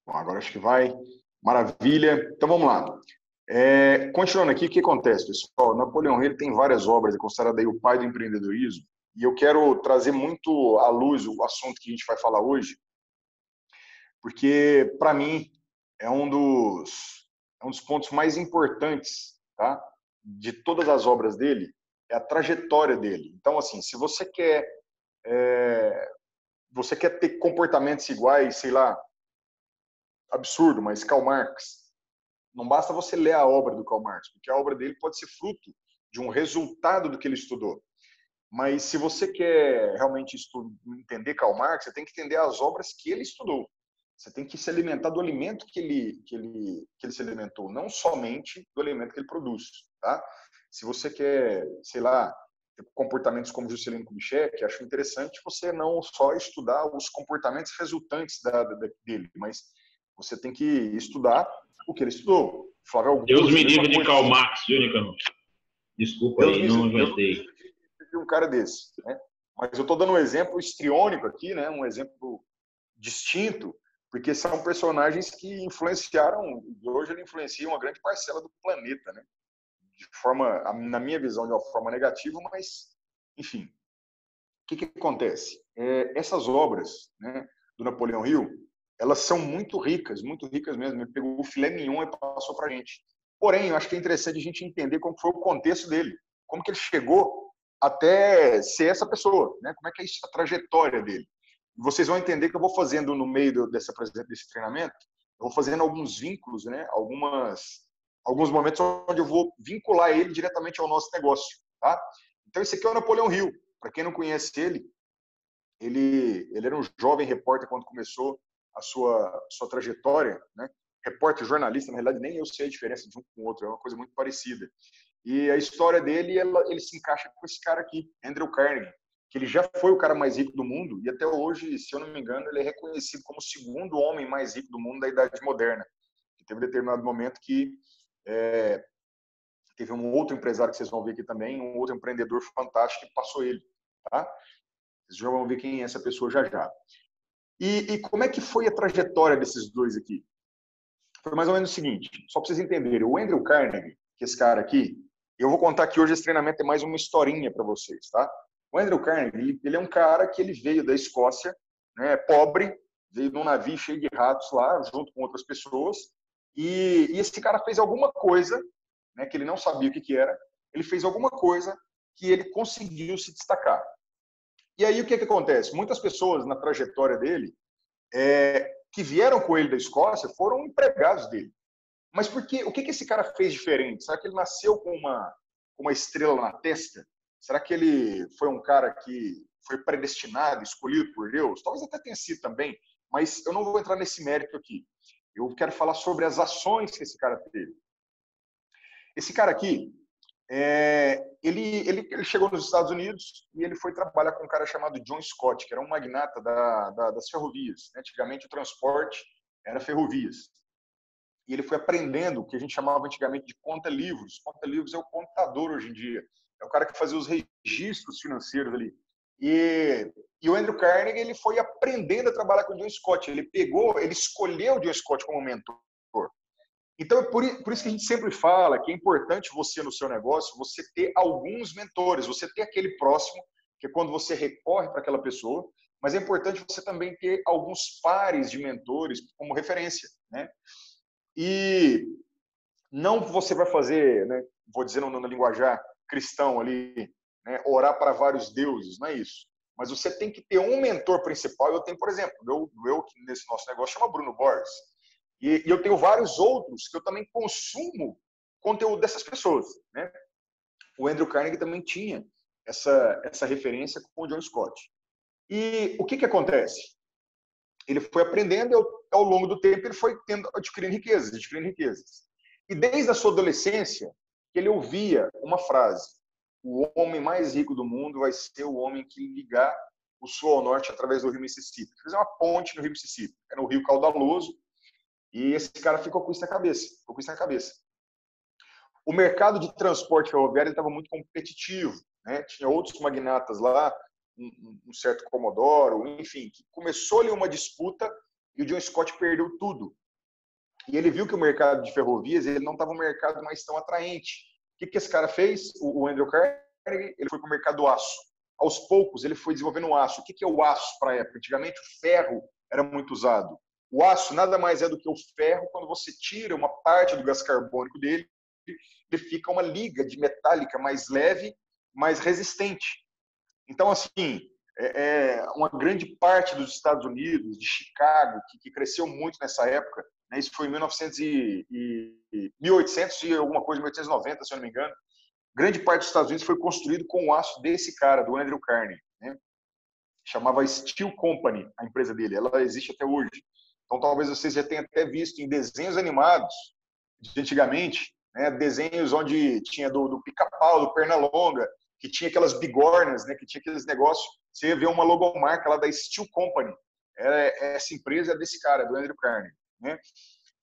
Bom, agora acho que vai. Maravilha. Então vamos lá. Continuando aqui, o que acontece, pessoal? Napoleão Hill tem várias obras, é considerado aí o pai do empreendedorismo, e eu quero trazer muito à luz o assunto que a gente vai falar hoje, porque, para mim, é um dos pontos mais importantes, tá? De todas as obras dele, é a trajetória dele. Então, assim, se você quer ter comportamentos iguais, sei lá, absurdo, mas Karl Marx, não basta você ler a obra do Karl Marx, porque a obra dele pode ser fruto de um resultado do que ele estudou. Mas se você quer realmente entender Karl Marx, você tem que entender as obras que ele estudou. Você tem que se alimentar do alimento que ele se alimentou, não somente do alimento que ele produz. Tá? Se você quer, sei lá, ter comportamentos como Juscelino Kubitschek, acho interessante você não só estudar os comportamentos resultantes dele, mas você tem que estudar o que ele estudou. Flávio Augusto, Deus me livre de Karl Marx, viu, Nicanor? Desculpa Deus aí, não aguentei. De um cara desse, né? Mas eu estou dando um exemplo histriônico aqui, né? Um exemplo distinto, porque são personagens que influenciaram, hoje ele influencia uma grande parcela do planeta, né? De forma, na minha visão, de uma forma negativa, mas, enfim. O que acontece? Essas obras, né, do Napoleão Hill, elas são muito ricas mesmo. Ele pegou o filé mignon e passou para a gente. Porém, eu acho que é interessante a gente entender como foi o contexto dele, como que ele chegou até ser essa pessoa, né? Como é que é a trajetória dele. E vocês vão entender que eu vou fazendo no meio desse treinamento, eu vou fazendo alguns vínculos, né? Alguns momentos onde eu vou vincular ele diretamente ao nosso negócio, tá? Então, esse aqui é o Napoleão Hill. Para quem não conhece ele era um jovem repórter quando começou a sua trajetória, né? Repórter, jornalista, na realidade, nem eu sei a diferença de um com o outro, é uma coisa muito parecida. E a história dele, ele se encaixa com esse cara aqui, Andrew Carnegie, que ele já foi o cara mais rico do mundo e até hoje, se eu não me engano, ele é reconhecido como o segundo homem mais rico do mundo da Idade Moderna. E teve um determinado momento que teve um outro empresário que vocês vão ver aqui também, um outro empreendedor fantástico que passou ele, tá? Vocês já vão ver quem é essa pessoa já já. E como é que foi a trajetória desses dois aqui? Foi mais ou menos o seguinte, só para vocês entenderem, o Andrew Carnegie, que é esse cara aqui, eu vou contar que hoje esse treinamento é mais uma historinha para vocês, tá? O Andrew Carnegie, ele é um cara que ele veio da Escócia, né, pobre, veio num navio cheio de ratos lá, junto com outras pessoas, e esse cara fez alguma coisa, né, que ele não sabia o que era, ele fez alguma coisa que ele conseguiu se destacar. E aí o que acontece? Muitas pessoas na trajetória dele que vieram com ele da Escócia foram empregados dele. Mas o que esse cara fez diferente? Será que ele nasceu com uma estrela na testa? Será que ele foi um cara que foi predestinado, escolhido por Deus? Talvez até tenha sido também, mas eu não vou entrar nesse mérito aqui. Eu quero falar sobre as ações que esse cara teve. Esse cara aqui, ele chegou nos Estados Unidos e ele foi trabalhar com um cara chamado John Scott, que era um magnata das ferrovias. Antigamente o transporte era ferrovias. E ele foi aprendendo o que a gente chamava antigamente de conta-livros. Conta-livros é o contador hoje em dia. É o cara que fazia os registros financeiros ali. E o Andrew Carnegie, ele foi aprendendo a trabalhar com o John Scott. Ele escolheu o John Scott como mentor. Então, por isso que a gente sempre fala que é importante você, no seu negócio, você ter alguns mentores, você ter aquele próximo, que é quando você recorre para aquela pessoa, mas é importante você também ter alguns pares de mentores como referência, né? E não você vai fazer, né, vou dizer no linguajar cristão ali, né, orar para vários deuses, não é isso. Mas você tem que ter um mentor principal. Eu tenho, por exemplo, meu nesse nosso negócio chama Bruno Borges. E eu tenho vários outros que eu também consumo conteúdo dessas pessoas, né? O Andrew Carnegie também tinha essa referência com o John Scott. E o que acontece? Ele foi aprendendo e ao longo do tempo ele foi adquirindo riquezas. E desde a sua adolescência, ele ouvia uma frase: o homem mais rico do mundo vai ser o homem que ligar o sul ao norte através do rio Mississippi. Fazer uma ponte no rio Mississippi. Era um rio caudaloso. E esse cara ficou com isso na cabeça. O mercado de transporte ferroviário estava muito competitivo, né? Tinha outros magnatas lá, um certo Comodoro, enfim, que começou ali uma disputa E o John Scott perdeu tudo. E ele viu que o mercado de ferrovias ele não estava um mercado mais tão atraente. O que esse cara fez? O Andrew Carnegie, ele foi para o mercado do aço. Aos poucos, ele foi desenvolvendo o aço. O que é o aço para a época? Antigamente, o ferro era muito usado. O aço nada mais é do que o ferro. Quando você tira uma parte do gás carbônico dele, ele fica uma liga de metálica mais leve, mais resistente. Então, assim, uma grande parte dos Estados Unidos, de Chicago, que cresceu muito nessa época, né, isso foi em 1800 e alguma coisa, 1890, se eu não me engano, grande parte dos Estados Unidos foi construído com o aço desse cara, do Andrew Carnegie, né? Chamava Steel Company, a empresa dele, ela existe até hoje. Então, talvez vocês já tenham até visto em desenhos animados de antigamente, né, desenhos onde tinha do Pica-Pau, do Pernalonga, que tinha aquelas bigornas, né, que tinha aqueles negócios. Você vê uma logomarca lá da Steel Company. Essa empresa é desse cara, do Andrew Carnegie, né?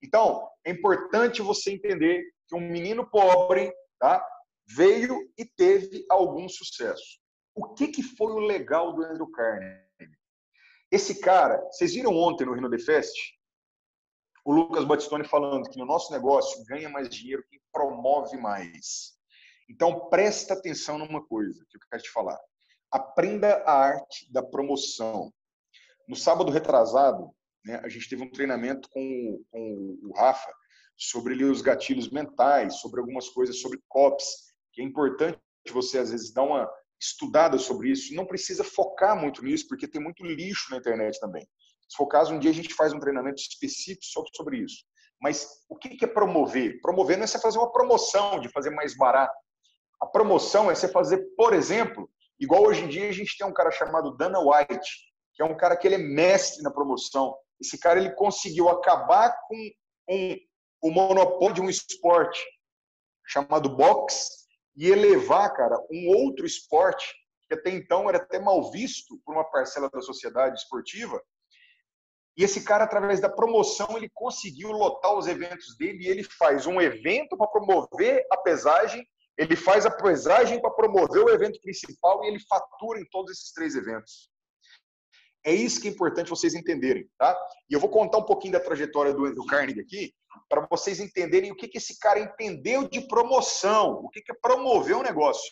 Então, é importante você entender que um menino pobre, tá, veio e teve algum sucesso. O que foi o legal do Andrew Carnegie? Esse cara, vocês viram ontem no Rhino The Fest, o Lucas Battistoni falando que no nosso negócio ganha mais dinheiro quem promove mais. Então, presta atenção numa coisa que eu quero te falar. Aprenda a arte da promoção. No sábado retrasado, né, a gente teve um treinamento com o Rafa sobre os gatilhos mentais, sobre algumas coisas, sobre COPs, que é importante você, às vezes, dar uma estudada sobre isso. Não precisa focar muito nisso, porque tem muito lixo na internet também. Se for o caso, um dia a gente faz um treinamento específico sobre isso. Mas o que é promover? Promover não é você fazer uma promoção de fazer mais barato. A promoção é você fazer, por exemplo, igual hoje em dia a gente tem um cara chamado Dana White, que é um cara que ele é mestre na promoção. Esse cara ele conseguiu acabar com o monopólio de um esporte chamado boxe e elevar, cara, um outro esporte que até então era até mal visto por uma parcela da sociedade esportiva. E esse cara, através da promoção, ele conseguiu lotar os eventos dele e ele faz um evento para promover a pesagem, ele faz a pesagem para promover o evento principal e ele fatura em todos esses 3 eventos. É isso que é importante vocês entenderem, tá? E eu vou contar um pouquinho da trajetória do Andrew Carnegie aqui, para vocês entenderem o que esse cara entendeu de promoção, o que é promover um negócio.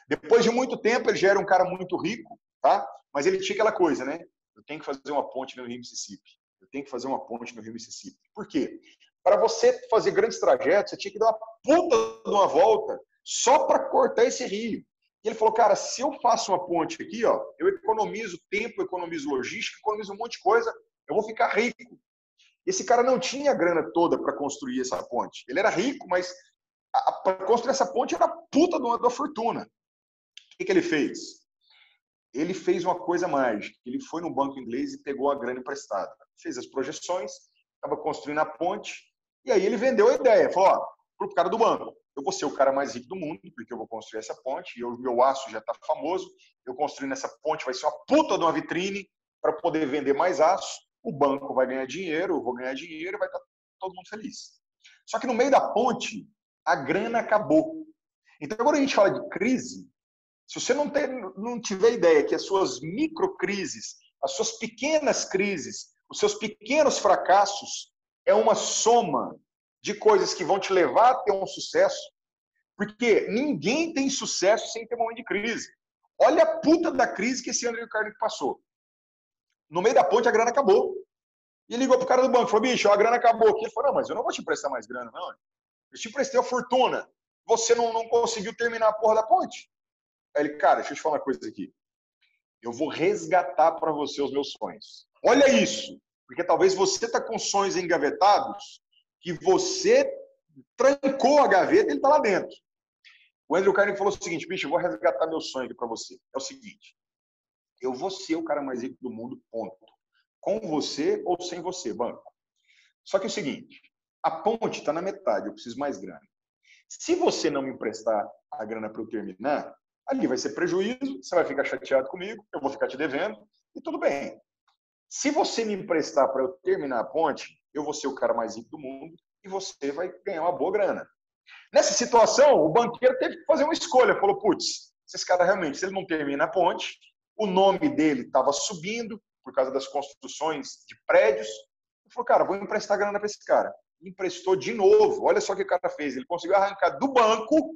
Depois de muito tempo, ele já era um cara muito rico, tá? Mas ele tinha aquela coisa, né? Eu tenho que fazer uma ponte no Rio Mississippi. Eu tenho que fazer uma ponte no Rio Mississippi. Por quê? Para você fazer grandes trajetos, você tinha que dar uma puta de uma volta só para cortar esse rio. E ele falou, cara, se eu faço uma ponte aqui, ó, eu economizo tempo, economizo logística, economizo um monte de coisa, eu vou ficar rico. Esse cara não tinha a grana toda para construir essa ponte. Ele era rico, mas para construir essa ponte era puta de uma fortuna. O que ele fez? Ele fez uma coisa mágica. Ele foi no banco inglês e pegou a grana emprestada. Fez as projeções, estava construindo a ponte, e aí ele vendeu a ideia. Falou, ó, para o cara do banco, eu vou ser o cara mais rico do mundo, porque eu vou construir essa ponte, e o meu aço já está famoso, eu construindo essa ponte vai ser uma puta de uma vitrine para poder vender mais aço, o banco vai ganhar dinheiro, eu vou ganhar dinheiro, vai estar todo mundo feliz. Só que no meio da ponte, a grana acabou. Então, quando a gente fala de crise, se você não tiver ideia que as suas microcrises, as suas pequenas crises, os seus pequenos fracassos é uma soma de coisas que vão te levar a ter um sucesso, porque ninguém tem sucesso sem ter um momento de crise. Olha a puta da crise que esse Andrew Carnegie passou. No meio da ponte, a grana acabou. E ligou pro cara do banco, falou, bicho, a grana acabou aqui. Ele falou, não, mas eu não vou te emprestar mais grana, não. Eu te emprestei a fortuna. Você não conseguiu terminar a porra da ponte. Aí ele, cara, deixa eu te falar uma coisa aqui. Eu vou resgatar para você os meus sonhos. Olha isso. Porque talvez você está com sonhos engavetados que você trancou a gaveta e ele está lá dentro. O Andrew Carnegie falou o seguinte, bicho, eu vou resgatar meu sonho aqui para você. É o seguinte, eu vou ser o cara mais rico do mundo, ponto. Com você ou sem você, banco. Só que é o seguinte, a ponte está na metade, eu preciso mais grana. Se você não me emprestar a grana para eu terminar, ali vai ser prejuízo, você vai ficar chateado comigo, eu vou ficar te devendo, e tudo bem. Se você me emprestar para eu terminar a ponte, eu vou ser o cara mais rico do mundo e você vai ganhar uma boa grana. Nessa situação, o banqueiro teve que fazer uma escolha. Falou, putz, esse cara realmente, se ele não termina a ponte, o nome dele estava subindo, por causa das construções de prédios. Ele falou, cara, vou emprestar grana para esse cara. Emprestou de novo. Olha só o que o cara fez. Ele conseguiu arrancar do banco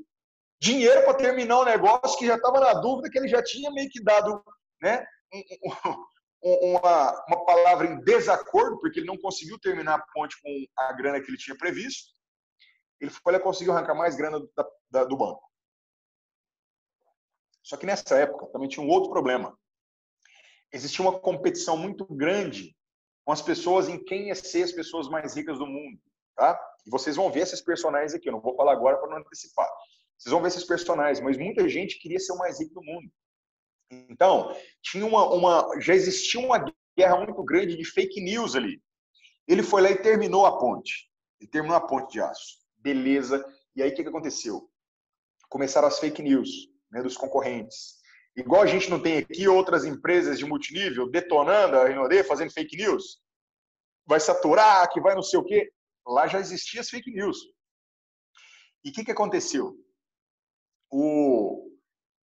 dinheiro para terminar o negócio, que já estava na dúvida, que ele já tinha meio que dado, né, uma palavra em desacordo, porque ele não conseguiu terminar a ponte com a grana que ele tinha previsto. Ele foi lá e conseguiu arrancar mais grana do banco. Só que nessa época também tinha um outro problema. Existia uma competição muito grande com as pessoas em quem ia ser as pessoas mais ricas do mundo. Tá? E vocês vão ver esses personagens aqui. Eu não vou falar agora para não antecipar. Vocês vão ver esses personagens, mas muita gente queria ser o mais rico do mundo. Então, já existia uma guerra muito grande de fake news ali. Ele foi lá e terminou a ponte. Ele terminou a ponte de aço. Beleza. E aí, o que aconteceu? Começaram as fake news, né, dos concorrentes. Igual a gente não tem aqui outras empresas de multinível detonando a Renaudet, fazendo fake news. Vai saturar, que vai não sei o quê. Lá já existiam as fake news. E o que aconteceu?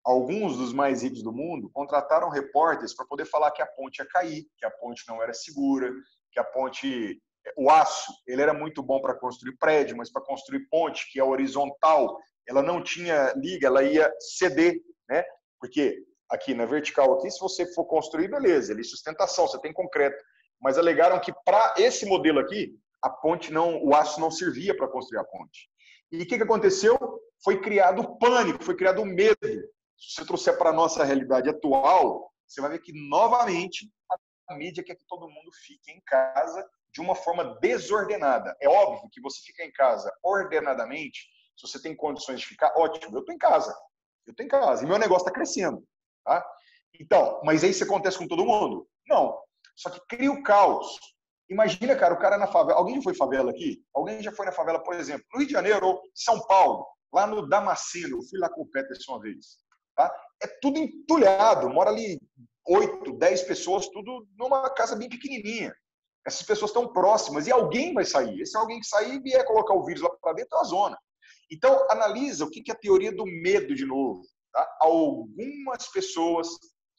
Alguns dos mais ricos do mundo contrataram repórteres para poder falar que a ponte ia cair, que a ponte não era segura, que a ponte... O aço, ele era muito bom para construir prédio, mas para construir ponte, que é horizontal, ela não tinha liga, ela ia ceder, né? Porque aqui na vertical, aqui, se você for construir, beleza, ele é sustentação, você tem concreto. Mas alegaram que para esse modelo aqui, a ponte não, o aço não servia para construir a ponte. E o que aconteceu? Foi criado pânico, foi criado medo. Se você trouxer para a nossa realidade atual, você vai ver que, novamente, a mídia quer que todo mundo fique em casa de uma forma desordenada. É óbvio que você fica em casa ordenadamente, se você tem condições de ficar, ótimo, eu estou em casa. E meu negócio está crescendo. Tá? Então, mas aí isso acontece com todo mundo? Não. Só que cria o caos. Imagina, cara, o cara na favela. Alguém já foi favela aqui? Alguém já foi na favela, por exemplo, no Rio de Janeiro ou São Paulo, lá no Damasceno. Eu fui lá com o Peterson uma vez. Tá? É tudo entulhado. Mora ali 8, 10 pessoas, tudo numa casa bem pequenininha. Essas pessoas estão próximas e alguém vai sair. Esse alguém que sair vier colocar o vírus lá para dentro, é uma zona. Então, analisa o que é a teoria do medo de novo. Tá? Algumas pessoas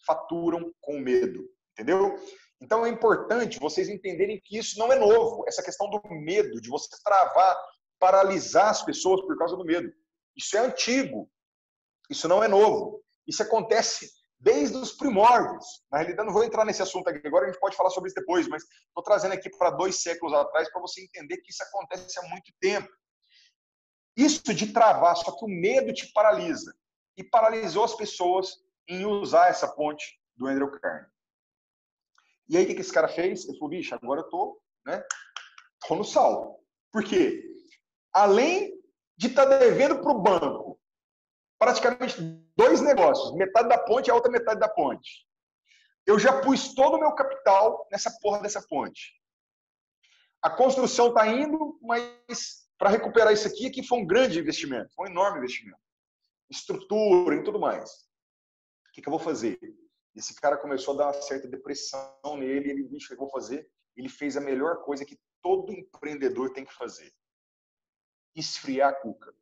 faturam com medo. Entendeu? Então, é importante vocês entenderem que isso não é novo. Essa questão do medo, de você travar, paralisar as pessoas por causa do medo. Isso é antigo. Isso não é novo. Isso acontece desde os primórdios. Na realidade, não vou entrar nesse assunto aqui agora, a gente pode falar sobre isso depois, mas estou trazendo aqui para 2 séculos atrás para você entender que isso acontece há muito tempo. Isso de travar, só que o medo te paralisa. E paralisou as pessoas em usar essa ponte do Andrew Carnegie. E aí, o que esse cara fez? Ele falou, bicho, agora eu tô no sal. Por quê? Além de estar devendo para o banco praticamente 2 negócios, metade da ponte e a outra metade da ponte. Eu já pus todo o meu capital nessa porra dessa ponte. A construção está indo, mas para recuperar isso aqui foi um grande investimento, foi um enorme investimento. Estrutura e tudo mais. O que eu vou fazer? Esse cara começou a dar uma certa depressão nele, ele, bicho, o que eu vou fazer? Ele fez a melhor coisa que todo empreendedor tem que fazer. Esfriar a cuca.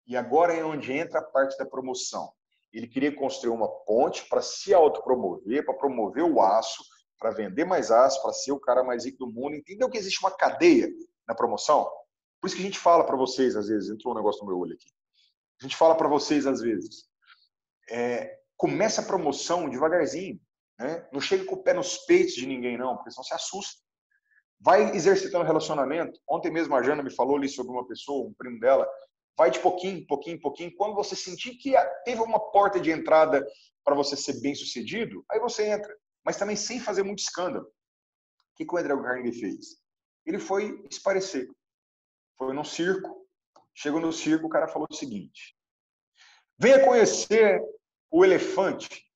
E agora é onde entra a parte da promoção. Ele queria construir uma ponte para se autopromover, para promover o aço, para vender mais aço, para ser o cara mais rico do mundo. Entendeu que existe uma cadeia na promoção? Por isso que a gente fala para vocês, às vezes, entrou um negócio no meu olho aqui. A gente fala para vocês, às vezes, começa a promoção devagarzinho. Né? Não chega com o pé nos peitos de ninguém, não, porque senão se assusta. Vai exercitando relacionamento. Ontem mesmo a Jana me falou ali sobre uma pessoa, um primo dela. Vai de pouquinho, pouquinho, pouquinho. Quando você sentir que teve uma porta de entrada para você ser bem sucedido, aí você entra. Mas também sem fazer muito escândalo. O que o Andrew Carnegie fez? Ele foi esparecer. Foi num circo. Chegou no circo, o cara falou o seguinte. Venha conhecer o elefante.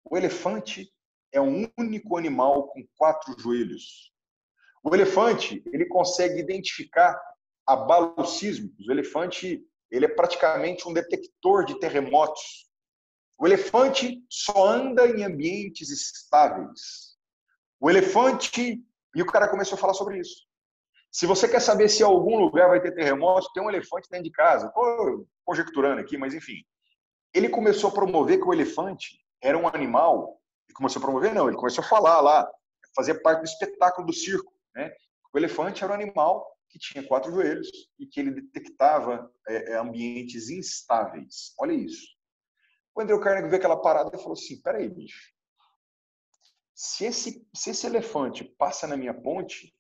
O elefante é um único animal com 4 joelhos. O elefante, ele consegue identificar abalos sísmicos. O elefante, ele é praticamente um detector de terremotos. O elefante só anda em ambientes estáveis. O elefante... E o cara começou a falar sobre isso. Se você quer saber se em algum lugar vai ter terremoto, tem um elefante dentro de casa. Estou conjecturando aqui, mas enfim. Ele começou a promover que o elefante era um animal... Ele começou a promover? Não, ele começou a falar lá. fazia parte do espetáculo do circo, né? O elefante era um animal que tinha 4 joelhos e que ele detectava ambientes instáveis. Olha isso. O Andrew Carnegie viu aquela parada e falou assim, peraí, bicho, se esse elefante passa na minha ponte,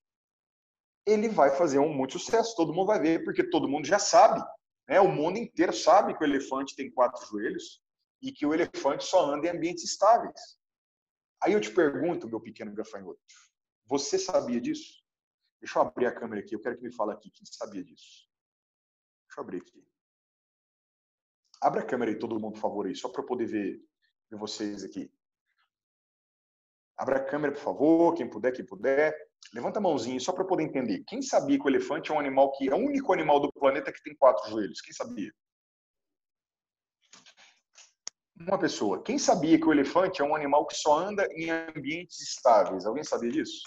ele vai fazer muito sucesso, todo mundo vai ver, porque todo mundo já sabe, né? O mundo inteiro sabe que o elefante tem 4 joelhos e que o elefante só anda em ambientes estáveis. Aí eu te pergunto, meu pequeno gafanhoto, você sabia disso? Deixa eu abrir a câmera aqui, eu quero que me fale aqui quem sabia disso. Deixa eu abrir aqui. Abra a câmera aí, todo mundo, por favor, aí, só para eu poder ver vocês aqui. Abra a câmera, por favor, quem puder, quem puder. Levanta a mãozinha, só para eu poder entender. Quem sabia que o elefante é um animal que é o único animal do planeta que tem 4 joelhos? Quem sabia? Uma pessoa. Quem sabia que o elefante é um animal que só anda em ambientes estáveis? Alguém sabia disso?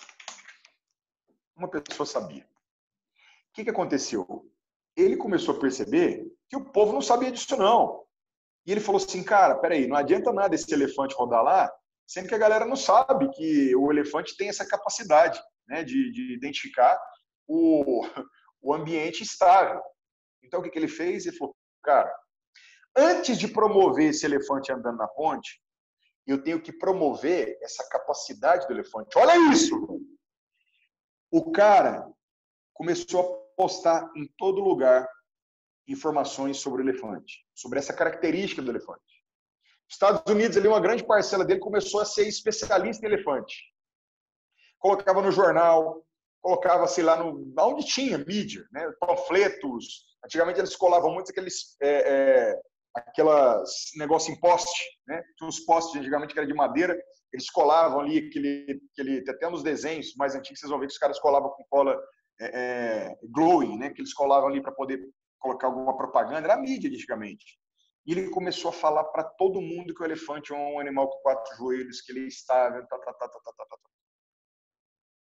Uma pessoa sabia. O que aconteceu? Ele começou a perceber que o povo não sabia disso, não. E ele falou assim, cara, peraí, não adianta nada esse elefante rodar lá, sendo que a galera não sabe que o elefante tem essa capacidade, né, de identificar o ambiente estável. Então, o que ele fez? Ele falou, cara, antes de promover esse elefante andando na ponte, eu tenho que promover essa capacidade do elefante. Olha isso! O cara começou a postar em todo lugar informações sobre o elefante, sobre essa característica do elefante. Os Estados Unidos, ali, uma grande parcela dele começou a ser especialista em elefante. Colocava no jornal, colocava, sei lá, onde tinha mídia, né? Panfletos. Antigamente eles colavam muito aquelas negócio em poste, né? Tinha uns postes antigamente que era de madeira, eles colavam ali até nos desenhos mais antigos, vocês vão ver que os caras colavam com cola glowing, né? Que eles colavam ali para poder colocar alguma propaganda, era a mídia antigamente. E ele começou a falar para todo mundo que o elefante é um animal com 4 joelhos, que ele é estável,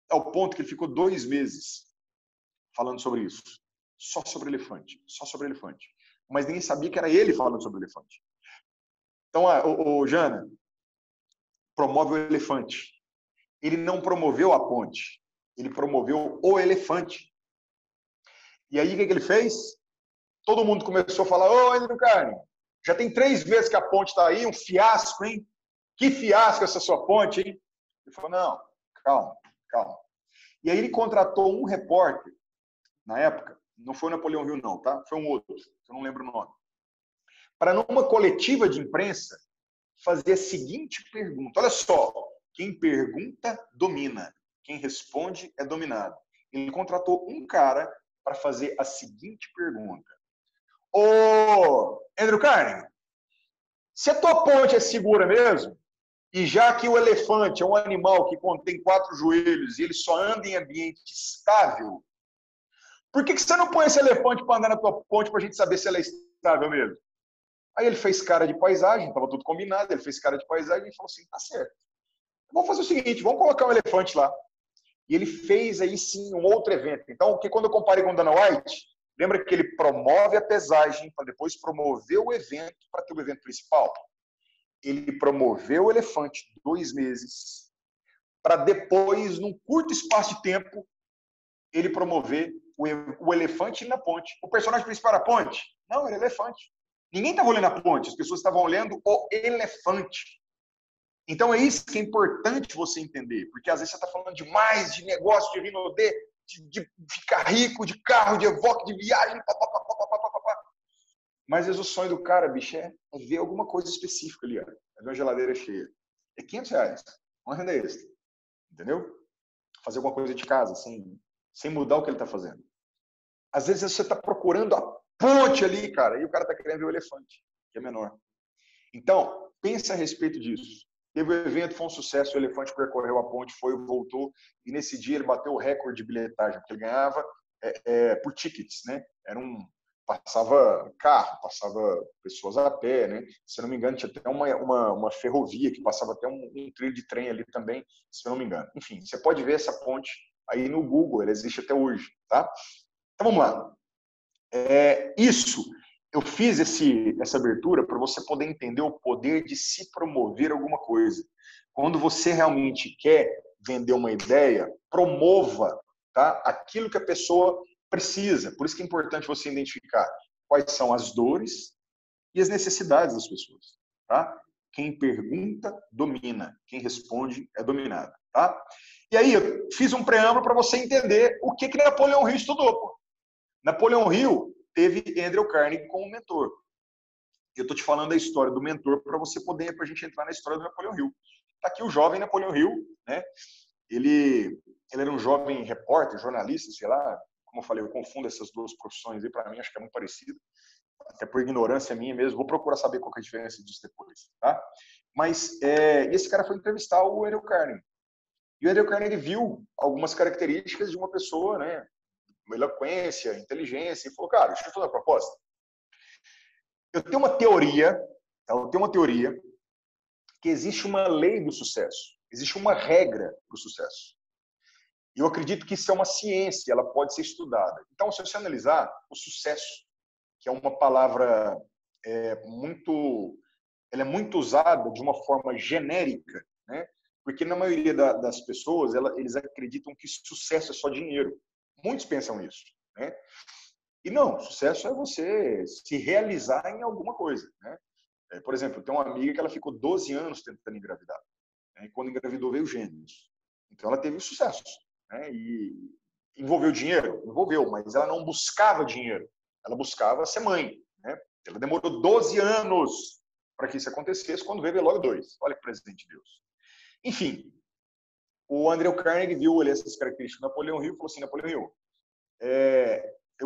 ao ponto que ele ficou 2 meses falando sobre isso. Só sobre elefante. Só sobre elefante. Mas ninguém sabia que era ele falando sobre o elefante. Então, Jana, promove o elefante. Ele não promoveu a ponte. Ele promoveu o elefante. E aí, o que ele fez? Todo mundo começou a falar, ô, Andrew Carnegie, já tem 3 meses que a ponte está aí, um fiasco, hein? Que fiasco essa sua ponte, hein? Ele falou, não, calma. E aí ele contratou um repórter, na época, não foi o Napoleão Hill não, tá? Foi um outro, eu não lembro o nome. Para numa coletiva de imprensa, fazer a seguinte pergunta. Olha só, quem pergunta, domina. Quem responde é dominado. Ele contratou um cara para fazer a seguinte pergunta. Ô, Andrew Carnegie, se a tua ponte é segura mesmo, e já que o elefante é um animal que contém 4 joelhos e ele só anda em ambiente estável, por que você não põe esse elefante para andar na tua ponte para a gente saber se ela é estável mesmo? Aí ele fez cara de paisagem, estava tudo combinado, ele fez cara de paisagem e falou assim, tá certo. Vamos fazer o seguinte, vamos colocar um elefante lá. E ele fez aí sim um outro evento. Então, quando eu comparei com o Dana White, lembra que ele promove a pesagem para depois promover o evento para ter o evento principal? Ele promoveu o elefante 2 meses para depois, num curto espaço de tempo, ele promover o elefante na ponte. O personagem principal era a ponte? Não, era elefante. Ninguém estava olhando a ponte, as pessoas estavam olhando o elefante. Então é isso que é importante você entender, porque às vezes você está falando demais de negócio, de rinodê, de ficar rico, de carro, de evoque, de viagem, mas às vezes o sonho do cara, bicho, é ver alguma coisa específica ali, ó. É ver uma geladeira cheia. É R$500, uma renda extra, entendeu? Fazer alguma coisa de casa, sem mudar o que ele está fazendo. Às vezes você está procurando a ponte ali, cara, e o cara está querendo ver o elefante, que é menor. Então, pensa a respeito disso. Teve o evento, foi um sucesso, o elefante percorreu a ponte, foi, voltou, e nesse dia ele bateu o recorde de bilhetagem, porque ele ganhava por tickets, né? Passava carro, passava pessoas a pé, né? Se eu não me engano, tinha até uma ferrovia que passava até um trilho de trem ali também, se eu não me engano. Enfim, você pode ver essa ponte aí no Google, ela existe até hoje, tá? Então, vamos lá. Eu fiz essa abertura para você poder entender o poder de se promover alguma coisa. Quando você realmente quer vender uma ideia, promova, tá, aquilo que a pessoa precisa. Por isso que é importante você identificar quais são as dores e as necessidades das pessoas. Tá? Quem pergunta, domina. Quem responde é dominado. Tá? E aí, eu fiz um preâmbulo para você entender o que Napoleão Hill estudou. Pô. Napoleão Hill teve Andrew Carnegie como mentor. Eu estou te falando da história do mentor para você poder, para a gente entrar na história do Napoleão Hill. Está aqui o jovem Napoleão Hill, né? Ele era um jovem repórter, jornalista, sei lá, como eu falei, eu confundo essas duas profissões aí, para mim acho que é muito parecido, até por ignorância minha mesmo, vou procurar saber qual que é a diferença disso depois, tá? Mas esse cara foi entrevistar o Andrew Carnegie. E o Andrew Carnegie viu algumas características de uma pessoa, né? Uma eloquência, inteligência, e falou, cara, deixa eu fazer uma proposta. Eu tenho uma teoria que existe uma lei do sucesso, existe uma regra para o sucesso. E eu acredito que isso é uma ciência, ela pode ser estudada. Então, se você analisar o sucesso, que é uma palavra ela é muito usada de uma forma genérica, né? Porque na maioria das pessoas, eles acreditam que sucesso é só dinheiro. Muitos pensam isso, né? E não, sucesso é você se realizar em alguma coisa, né? Por exemplo, eu tenho uma amiga que ela ficou 12 anos tentando engravidar. Né? E quando engravidou, veio gêmeos. Então, ela teve sucesso. Né? E envolveu dinheiro? Envolveu, mas ela não buscava dinheiro. Ela buscava ser mãe. Né? Ela demorou 12 anos para que isso acontecesse, quando veio logo 2. Olha que presente de Deus. Enfim, o Andrew Carnegie viu ali essas características do Napoleão Hill e falou assim, Napoleão Hill,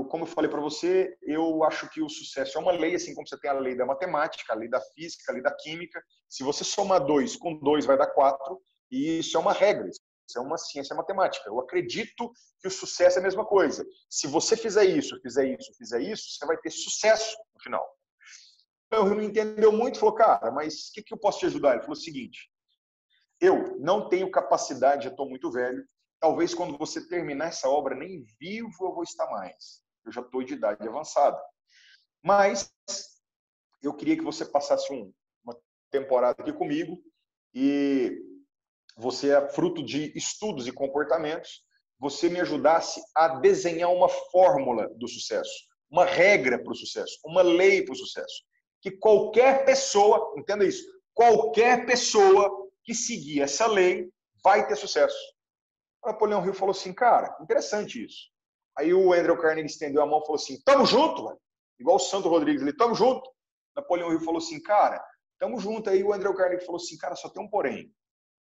como eu falei para você, eu acho que o sucesso é uma lei, assim como você tem a lei da matemática, a lei da física, a lei da química. Se você somar 2 com 2 vai dar 4, e isso é uma regra, isso é uma ciência matemática. Eu acredito que o sucesso é a mesma coisa. Se você fizer isso, você vai ter sucesso no final. Então, eu não entendeu muito, falou, cara, mas o que eu posso te ajudar? Ele falou o seguinte, eu não tenho capacidade, já estou muito velho, talvez quando você terminar essa obra, nem vivo eu vou estar mais. Eu já estou de idade avançada. Mas eu queria que você passasse uma temporada aqui comigo e você é fruto de estudos e comportamentos, você me ajudasse a desenhar uma fórmula do sucesso, uma regra para o sucesso, uma lei para o sucesso. Que qualquer pessoa, entenda isso, qualquer pessoa que seguir essa lei vai ter sucesso. O Napoleão Hill falou assim, cara, interessante isso. Aí o Andrew Carnegie estendeu a mão e falou assim, tamo junto, velho. Igual o Santo Rodrigues ali, tamo junto. Napoleão Hill falou assim, cara, tamo junto. Aí o Andrew Carnegie falou assim, cara, só tem um porém.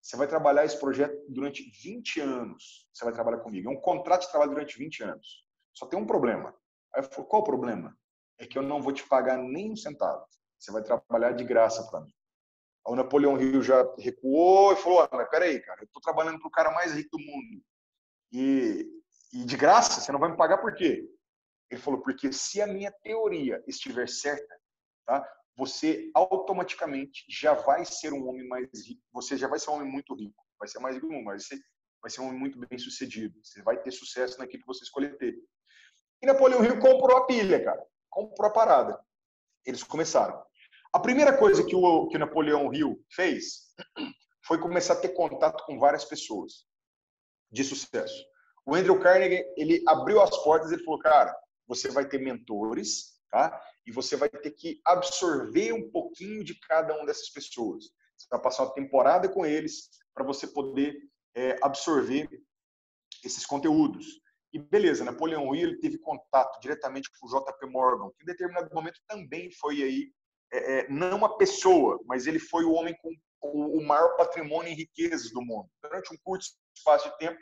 Você vai trabalhar esse projeto durante 20 anos. Você vai trabalhar comigo. É um contrato de trabalho durante 20 anos. Só tem um problema. Aí eu falei, qual o problema? É que eu não vou te pagar nem um centavo. Você vai trabalhar de graça para mim. O Napoleão Hill já recuou e falou, mas peraí, cara, eu estou trabalhando para o cara mais rico do mundo. E de graça, você não vai me pagar por quê? Ele falou, porque se a minha teoria estiver certa, tá? Você automaticamente já vai ser um homem mais rico. Você já vai ser um homem muito rico. Vai ser mais rico, mas você vai ser um homem muito bem sucedido. Você vai ter sucesso naquilo que você escolher ter. E Napoleão Hill comprou a pilha, cara. Comprou a parada. Eles começaram. A primeira coisa que o Napoleão Hill fez foi começar a ter contato com várias pessoas de sucesso. O Andrew Carnegie, ele abriu as portas e ele falou, cara, você vai ter mentores, tá? E você vai ter que absorver um pouquinho de cada uma dessas pessoas. Você vai passar uma temporada com eles para você poder absorver esses conteúdos. E beleza, Napoleão Hill teve contato diretamente com o JP Morgan, que em determinado momento também foi aí, não uma pessoa, mas ele foi o homem com o maior patrimônio em riquezas do mundo. Durante um curto espaço de tempo,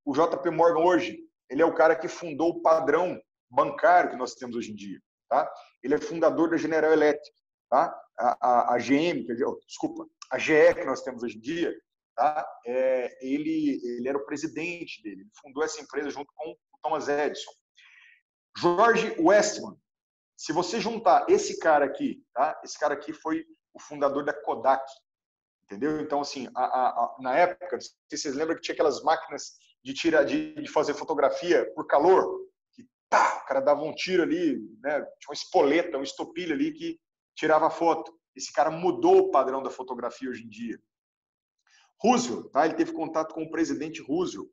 o JP Morgan hoje, ele é o cara que fundou o padrão bancário que nós temos hoje em dia. Tá? Ele é fundador da General Electric. Tá? A GM, desculpa, a GE que nós temos hoje em dia, tá? Ele era o presidente dele. Ele fundou essa empresa junto com o Thomas Edison. George Westman. Se você juntar esse cara aqui, tá? Esse cara aqui foi o fundador da Kodak. Entendeu? Então, assim, na época, não sei se vocês lembram que tinha aquelas máquinas de fazer fotografia por calor, que o cara dava um tiro ali, né? Tinha uma espoleta, um estopilho ali que tirava a foto. Esse cara mudou o padrão da fotografia hoje em dia. Roosevelt, tá? Ele teve contato com o presidente Roosevelt,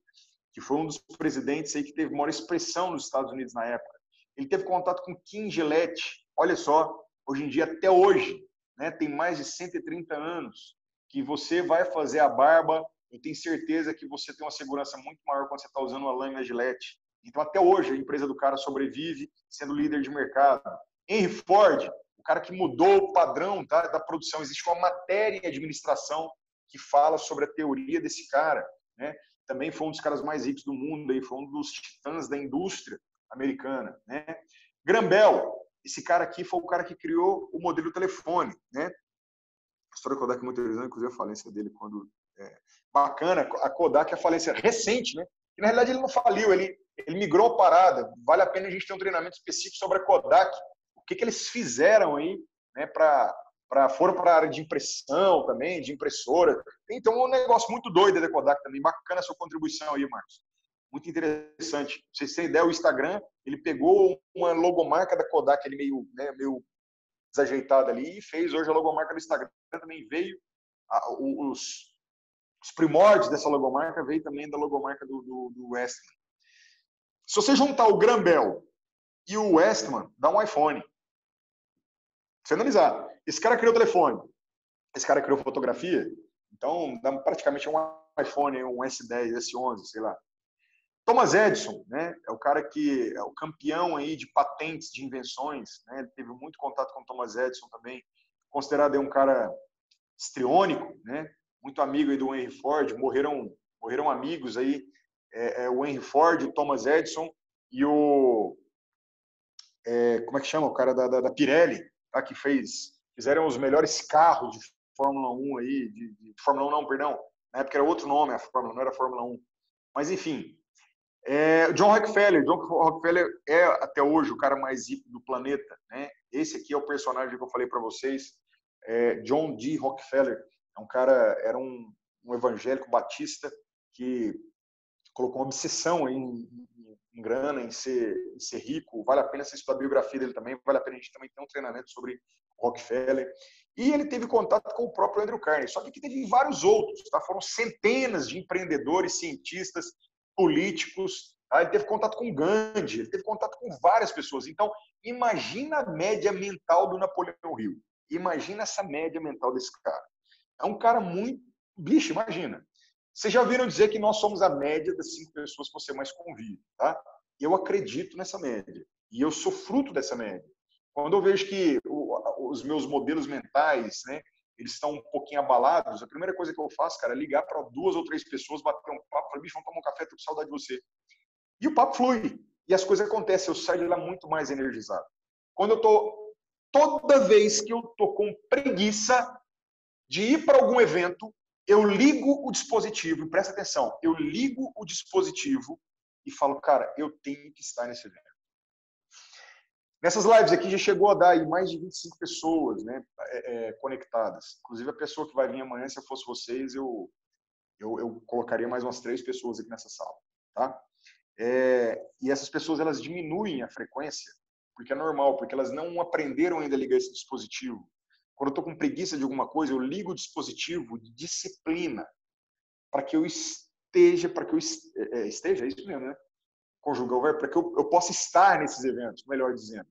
que foi um dos presidentes aí que teve maior expressão nos Estados Unidos na época. Ele teve contato com Kim Gillette. Olha só, hoje em dia, até hoje, né, tem mais de 130 anos, que você vai fazer a barba, eu tenho certeza que você tem uma segurança muito maior quando você está usando uma lâmina Gillette. Então, até hoje, a empresa do cara sobrevive sendo líder de mercado. Henry Ford, o cara que mudou o padrão, tá, da produção. Existe uma matéria em administração que fala sobre a teoria desse cara, né? Também foi um dos caras mais ricos do mundo, aí, foi um dos titãs da indústria americana, né? Graham Bell, esse cara aqui foi o cara que criou o modelo telefone, né? A história da Kodak é muito interessante, inclusive a falência dele quando... bacana, a Kodak é a falência recente, né? E, na realidade, ele não faliu, ele migrou a parada. Vale a pena a gente ter um treinamento específico sobre a Kodak, o que eles fizeram aí, né, foram para a área de impressão também, de impressora. Então, é um negócio muito doido da Kodak também. Bacana a sua contribuição aí, Marcos. Muito interessante. Pra vocês terem ideia, o Instagram, ele pegou uma logomarca da Kodak, ele meio desajeitada ali, e fez hoje a logomarca do Instagram. Também veio os primórdios dessa logomarca, veio também da logomarca do Westman. Se você juntar o Graham Bell e o Westman, dá um iPhone. Você analisar. Esse cara criou telefone, esse cara criou fotografia, então dá praticamente um iPhone, um S10, S11, sei lá. Thomas Edison, né, é o cara que é o campeão aí de patentes, de invenções, né, ele teve muito contato com Thomas Edison também, considerado aí um cara histriônico, né, muito amigo aí do Henry Ford, morreram amigos aí, o Henry Ford, o Thomas Edison e o como é que chama? O cara da Pirelli, tá, que fizeram os melhores carros de Fórmula 1 aí, de Fórmula 1 não, perdão, na época era outro nome, a Fórmula não era Fórmula 1, mas enfim. John Rockefeller é até hoje o cara mais rico do planeta, né? Esse aqui é o personagem que eu falei para vocês, John D. Rockefeller, é um cara, era um evangélico batista que colocou uma obsessão em grana, em ser rico. Vale a pena você estudar a biografia dele também, vale a pena a gente também ter um treinamento sobre Rockefeller. E ele teve contato com o próprio Andrew Carnegie, só que aqui teve vários outros, tá? Foram centenas de empreendedores, cientistas, políticos, tá? Ele teve contato com Gandhi, ele teve contato com várias pessoas. Então, imagina a média mental do Napoleão Hill. Imagina essa média mental desse cara. É um cara muito... Bicho, imagina. Vocês já ouviram dizer que nós somos a média das 5 pessoas que você mais convive, tá? Eu acredito nessa média. E eu sou fruto dessa média. Quando eu vejo que os meus modelos mentais, né, eles estão um pouquinho abalados, a primeira coisa que eu faço, cara, é ligar para 2 ou 3 pessoas, bater um papo, falar, bicho, vamos tomar um café, tô com saudade de você. E o papo flui. E as coisas acontecem, eu saio de lá muito mais energizado. Toda vez que eu tô com preguiça de ir para algum evento, eu ligo o dispositivo, e presta atenção, eu ligo o dispositivo e falo, cara, eu tenho que estar nesse evento. Nessas lives aqui já chegou a dar aí mais de 25 pessoas, né, conectadas. Inclusive a pessoa que vai vir amanhã, se eu fosse vocês, eu colocaria mais umas 3 pessoas aqui nessa sala, tá? E essas pessoas, elas diminuem a frequência, porque é normal, porque elas não aprenderam ainda a ligar esse dispositivo. Quando eu estou com preguiça de alguma coisa, eu ligo o dispositivo de disciplina para que eu esteja, esteja, é isso mesmo, né? Conjugar o verbo, para que eu possa estar nesses eventos, melhor dizendo.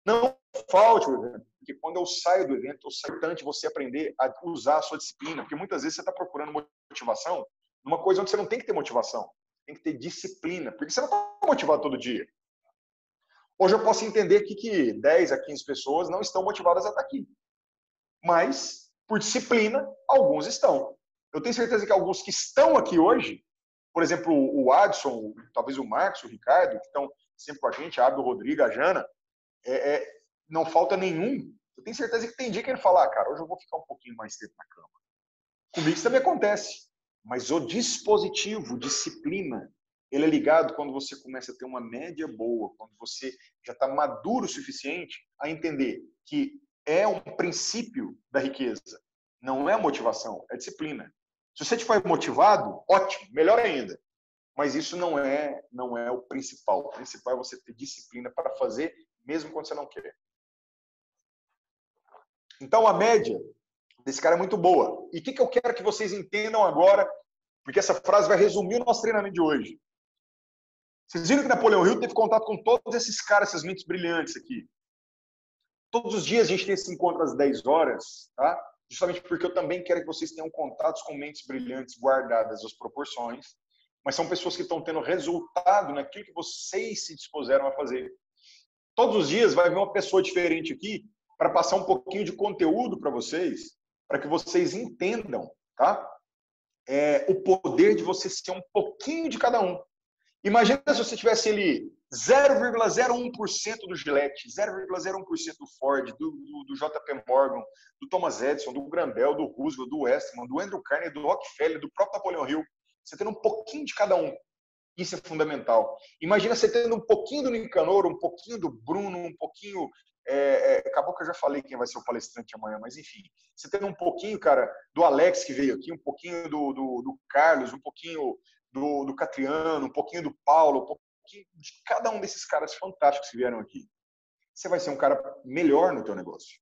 Não falte o evento, porque quando eu saio do evento, eu saio tanto de você aprender a usar a sua disciplina, porque muitas vezes você está procurando motivação numa coisa onde você não tem que ter motivação, tem que ter disciplina, porque você não está motivado todo dia. Hoje eu posso entender que 10 a 15 pessoas não estão motivadas a estar aqui. Mas, por disciplina, alguns estão. Eu tenho certeza que alguns que estão aqui hoje, por exemplo, o Adson, talvez o Marcos, o Ricardo, que estão sempre com a gente, a Abel, o Rodrigo, a Jana, não falta nenhum. Eu tenho certeza que tem dia que ele fala, cara, hoje eu vou ficar um pouquinho mais tempo na cama. Comigo isso também acontece. Mas o dispositivo, disciplina, ele é ligado quando você começa a ter uma média boa, quando você já está maduro o suficiente a entender que é um princípio da riqueza. Não é motivação, é disciplina. Se você estiver motivado, ótimo, melhor ainda. Mas isso não é o principal. O principal é você ter disciplina para fazer, mesmo quando você não quer. Então, a média desse cara é muito boa. E o que eu quero que vocês entendam agora, porque essa frase vai resumir o nosso treinamento de hoje. Vocês viram que Napoleão Hill teve contato com todos esses caras, essas mentes brilhantes aqui. Todos os dias a gente tem esse encontro às 10 horas, tá? Justamente porque eu também quero que vocês tenham contatos com mentes brilhantes guardadas as proporções, mas são pessoas que estão tendo resultado naquilo que vocês se dispuseram a fazer. Todos os dias vai vir uma pessoa diferente aqui para passar um pouquinho de conteúdo para vocês, para que vocês entendam, tá? O poder de você ser um pouquinho de cada um. Imagina se você tivesse ali 0,01% do Gillette, 0,01% do Ford, do JP Morgan, do Thomas Edison, do Graham Bell, do Roosevelt, do Westman, do Andrew Carnegie, do Rockefeller, do próprio Napoleão Hill. Você tendo um pouquinho de cada um. Isso é fundamental. Imagina você tendo um pouquinho do Nicanor, um pouquinho do Bruno, um pouquinho... acabou que eu já falei quem vai ser o palestrante amanhã, mas enfim. Você tendo um pouquinho, cara, do Alex que veio aqui, um pouquinho do Carlos, um pouquinho do Catriano, um pouquinho do Paulo, um pouquinho de cada um desses caras fantásticos que vieram aqui. Você vai ser um cara melhor no teu negócio.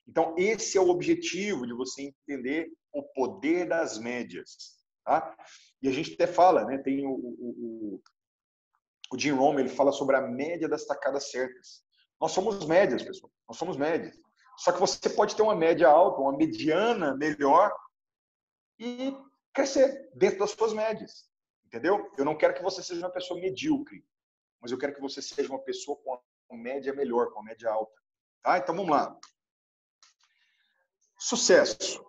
Então, esse é o objetivo de você entender o poder das médias. Tá? E a gente até fala, né? Tem o Jim Rohn, ele fala sobre a média das tacadas certas. Nós somos médias, pessoal. Nós somos médias. Só que você pode ter uma média alta, uma mediana melhor e crescer dentro das suas médias. Entendeu? Eu não quero que você seja uma pessoa medíocre, mas eu quero que você seja uma pessoa com uma média melhor, com uma média alta. Tá? Então, vamos lá. Sucesso.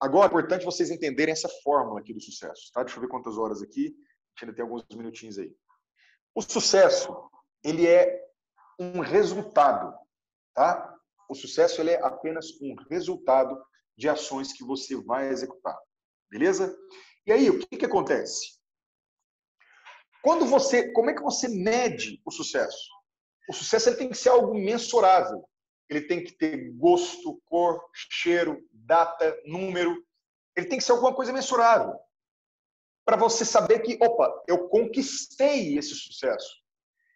Agora, é importante vocês entenderem essa fórmula aqui do sucesso. Tá? Deixa eu ver quantas horas aqui. A gente ainda tem alguns minutinhos aí. O sucesso, ele é um resultado. Tá? O sucesso ele é apenas um resultado de ações que você vai executar. Beleza? E aí, o que acontece? Como é que você mede o sucesso? O sucesso ele tem que ser algo mensurável. Ele tem que ter gosto, cor, cheiro, data, número. Ele tem que ser alguma coisa mensurável. Para você saber que, opa, eu conquistei esse sucesso.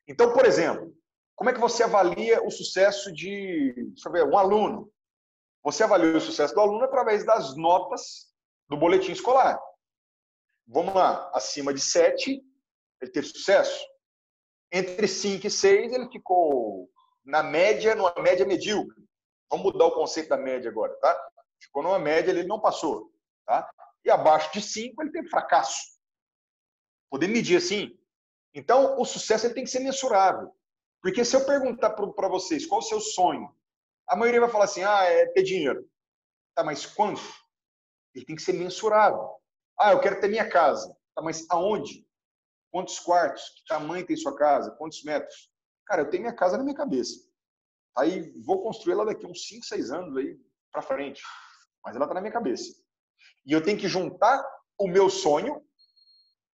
Então, por exemplo, como é que você avalia o sucesso de, deixa eu ver, um aluno? Você avalia o sucesso do aluno através das notas do boletim escolar. Vamos lá, acima de 7, ele teve sucesso. Entre 5 e 6, ele ficou numa média medíocre. Vamos mudar o conceito da média agora, tá? Ficou numa média, ele não passou, tá? E abaixo de 5, ele teve fracasso. Poder medir assim. Então, o sucesso ele tem que ser mensurável. Porque se eu perguntar para vocês qual é o seu sonho, a maioria vai falar assim, é ter dinheiro. Tá, mas quanto? Ele tem que ser mensurável. Eu quero ter minha casa. Tá, mas aonde? Quantos quartos? Que tamanho tem sua casa? Quantos metros? Cara, eu tenho minha casa na minha cabeça. Aí vou construir ela daqui uns 5, 6 anos aí para frente. Mas ela está na minha cabeça. E eu tenho que juntar o meu sonho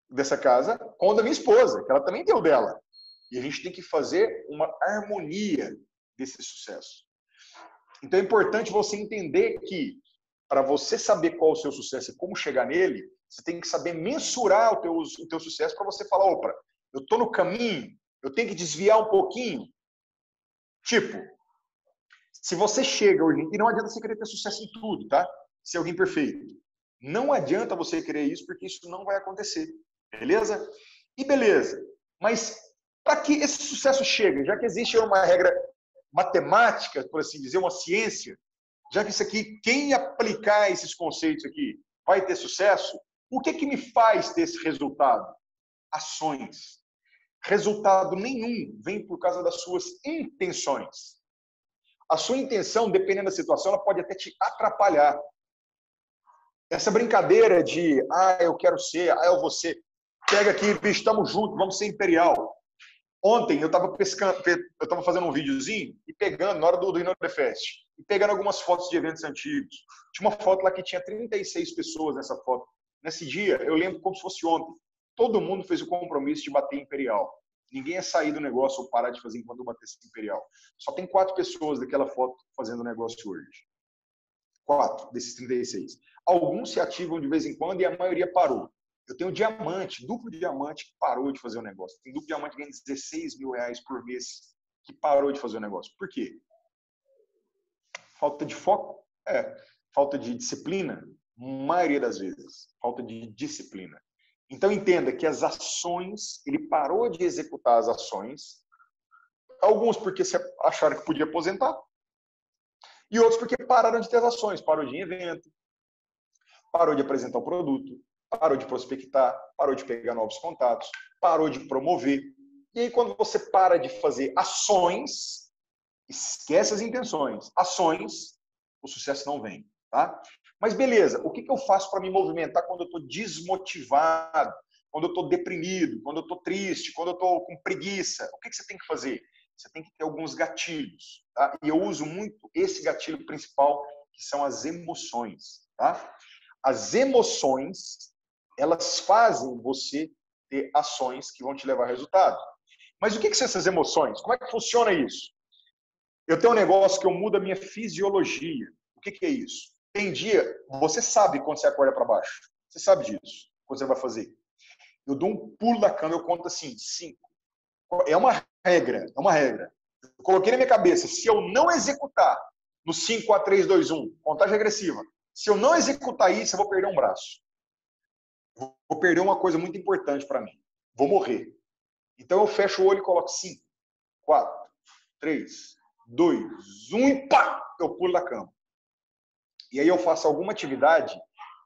dessa casa com o da minha esposa, que ela também tem o dela. E a gente tem que fazer uma harmonia desse sucesso. Então é importante você entender que para você saber qual é o seu sucesso e como chegar nele, você tem que saber mensurar o teu sucesso para você falar, opa, eu estou no caminho, eu tenho que desviar um pouquinho. Tipo, se você chega hoje, e não adianta você querer ter sucesso em tudo, tá? Ser alguém perfeito. Não adianta você querer isso, porque isso não vai acontecer. Beleza? E beleza. Mas para que esse sucesso chegue, já que existe uma regra matemática, por assim dizer, uma ciência, já que isso aqui, quem aplicar esses conceitos aqui vai ter sucesso, o que me faz ter esse resultado? Ações. Resultado nenhum vem por causa das suas intenções. A sua intenção, dependendo da situação, ela pode até te atrapalhar. Essa brincadeira de, eu quero ser, eu vou ser. Pega aqui, bicho, estamos juntos, vamos ser imperial. Ontem eu estava pescando, eu estava fazendo um videozinho e pegando, na hora do Inodefest, e pegando algumas fotos de eventos antigos. Tinha uma foto lá que tinha 36 pessoas nessa foto. Nesse dia, eu lembro como se fosse ontem. Todo mundo fez o compromisso de bater imperial. Ninguém ia sair do negócio ou parar de fazer enquanto eu batesse imperial. Só tem 4 pessoas daquela foto fazendo negócio hoje. 4 desses 36. Alguns se ativam de vez em quando e a maioria parou. Eu tenho diamante, duplo diamante, que parou de fazer o negócio. Tem duplo diamante que ganha 16 mil reais por mês que parou de fazer o negócio. Por quê? Falta de foco? Falta de disciplina? Maioria das vezes. Falta de disciplina. Então, entenda que as ações, ele parou de executar as ações, alguns porque acharam que podia aposentar, e outros porque pararam de ter as ações, parou de ir em evento, parou de apresentar o produto, parou de prospectar, parou de pegar novos contatos, parou de promover. E aí, quando você para de fazer ações, esquece as intenções, ações, o sucesso não vem, tá? Mas beleza, o que eu faço para me movimentar quando eu estou desmotivado, quando eu estou deprimido, quando eu estou triste, quando eu estou com preguiça? O que você tem que fazer? Você tem que ter alguns gatilhos, tá? E eu uso muito esse gatilho principal, que são as emoções, tá? As emoções, elas fazem você ter ações que vão te levar a resultado. Mas o que são essas emoções? Como é que funciona isso? Eu tenho um negócio que eu mudo a minha fisiologia. O que é isso? Tem dia, você sabe quando você acorda para baixo. Você sabe disso, quando você vai fazer. Eu dou um pulo da cama, eu conto assim, 5. É uma regra, é uma regra. Eu coloquei na minha cabeça, se eu não executar no 5, 4, 3, 2, 1, contagem regressiva, se eu não executar isso, eu vou perder um braço. Vou perder uma coisa muito importante para mim. Vou morrer. Então eu fecho o olho e coloco 5, 4, 3, 2, 1 e pá! Eu pulo da cama. E aí eu faço alguma atividade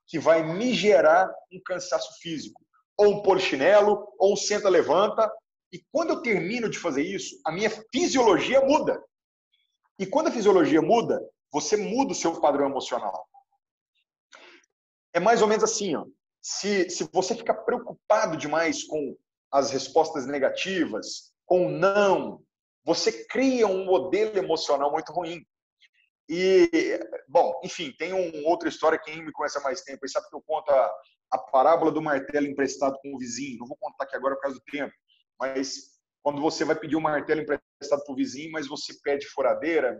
que vai me gerar um cansaço físico. Ou um polichinelo, ou um senta-levanta. E quando eu termino de fazer isso, a minha fisiologia muda. E quando a fisiologia muda, você muda o seu padrão emocional. É mais ou menos assim, ó. Se você ficar preocupado demais com as respostas negativas, com o não, você cria um modelo emocional muito ruim. E, bom, enfim, tem outra história, quem me conhece há mais tempo, aí sabe que eu conto a parábola do martelo emprestado com o vizinho. Não vou contar aqui agora por causa do tempo, mas quando você vai pedir um martelo emprestado para o vizinho, mas você pede furadeira,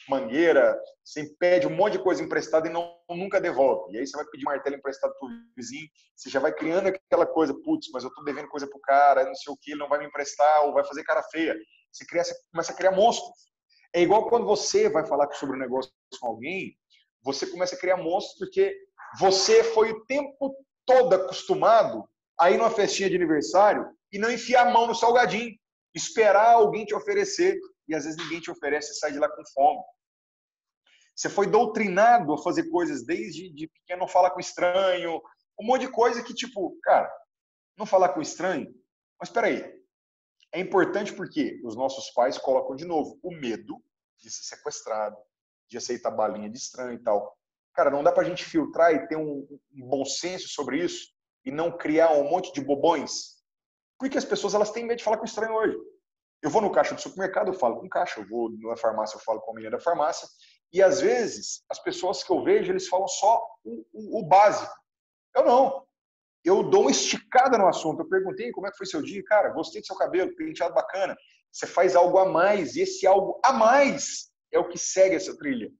mangueira, você pede um monte de coisa emprestada e nunca devolve. E aí você vai pedir martelo emprestado para o vizinho, você já vai criando aquela coisa, putz, mas eu estou devendo coisa para o cara, não sei o que, ele não vai me emprestar, ou vai fazer cara feia. Você começa a criar monstros. É igual quando você vai falar sobre um negócio com alguém, você começa a criar monstros porque você foi o tempo todo acostumado a ir numa festinha de aniversário e não enfiar a mão no salgadinho, esperar alguém te oferecer, e às vezes ninguém te oferece e sai de lá com fome. Você foi doutrinado a fazer coisas desde de pequeno, não falar com estranho, um monte de coisa que, tipo, cara, não falar com estranho, mas espera aí. É importante porque os nossos pais colocam, de novo, o medo de ser sequestrado, de aceitar balinha de estranho e tal. Cara, não dá pra gente filtrar e ter um bom senso sobre isso e não criar um monte de bobões? Porque as pessoas, elas têm medo de falar com estranho hoje. Eu vou no caixa do supermercado, eu falo com caixa. Eu vou na farmácia, eu falo com a menina da farmácia. E, às vezes, as pessoas que eu vejo, eles falam só o básico. Eu não. Eu dou uma esticada no assunto. Eu perguntei como é que foi seu dia. Cara, gostei do seu cabelo, penteado bacana. Você faz algo a mais. E esse algo a mais é o que segue essa trilha.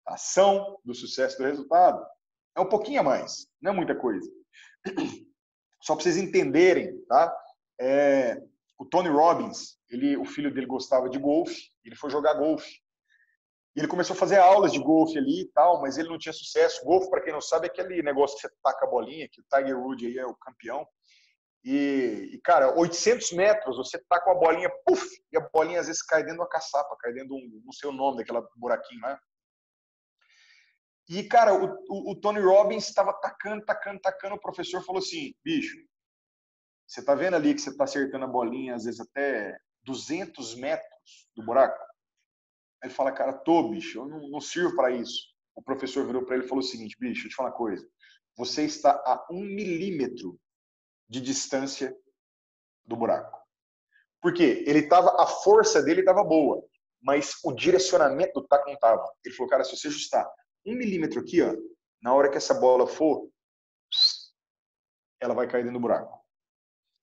A ação do sucesso do resultado. É um pouquinho a mais. Não é muita coisa. Só para vocês entenderem, tá? O Tony Robbins, o filho dele gostava de golfe. Ele foi jogar golfe. E ele começou a fazer aulas de golfe ali e tal, mas ele não tinha sucesso. Golfe, para quem não sabe, é aquele negócio que você taca a bolinha, que o Tiger Woods aí é o campeão. E cara, 800 metros, você taca uma bolinha, puf, e a bolinha às vezes cai dentro de uma caçapa, cai dentro de não sei o nome daquela buraquinho lá. E, cara, o Tony Robbins estava tacando, o professor falou assim, bicho, você tá vendo ali que você tá acertando a bolinha, às vezes até 200 metros do buraco? Ele fala, cara, bicho, eu não sirvo para isso. O professor virou para ele e falou o seguinte, bicho, deixa eu te falar uma coisa. Você está a 1 milímetro de distância do buraco. Por quê? A força dele estava boa, mas o direcionamento do taco não estava. Ele falou, cara, se você ajustar 1 milímetro aqui, ó, na hora que essa bola for, ela vai cair dentro do buraco.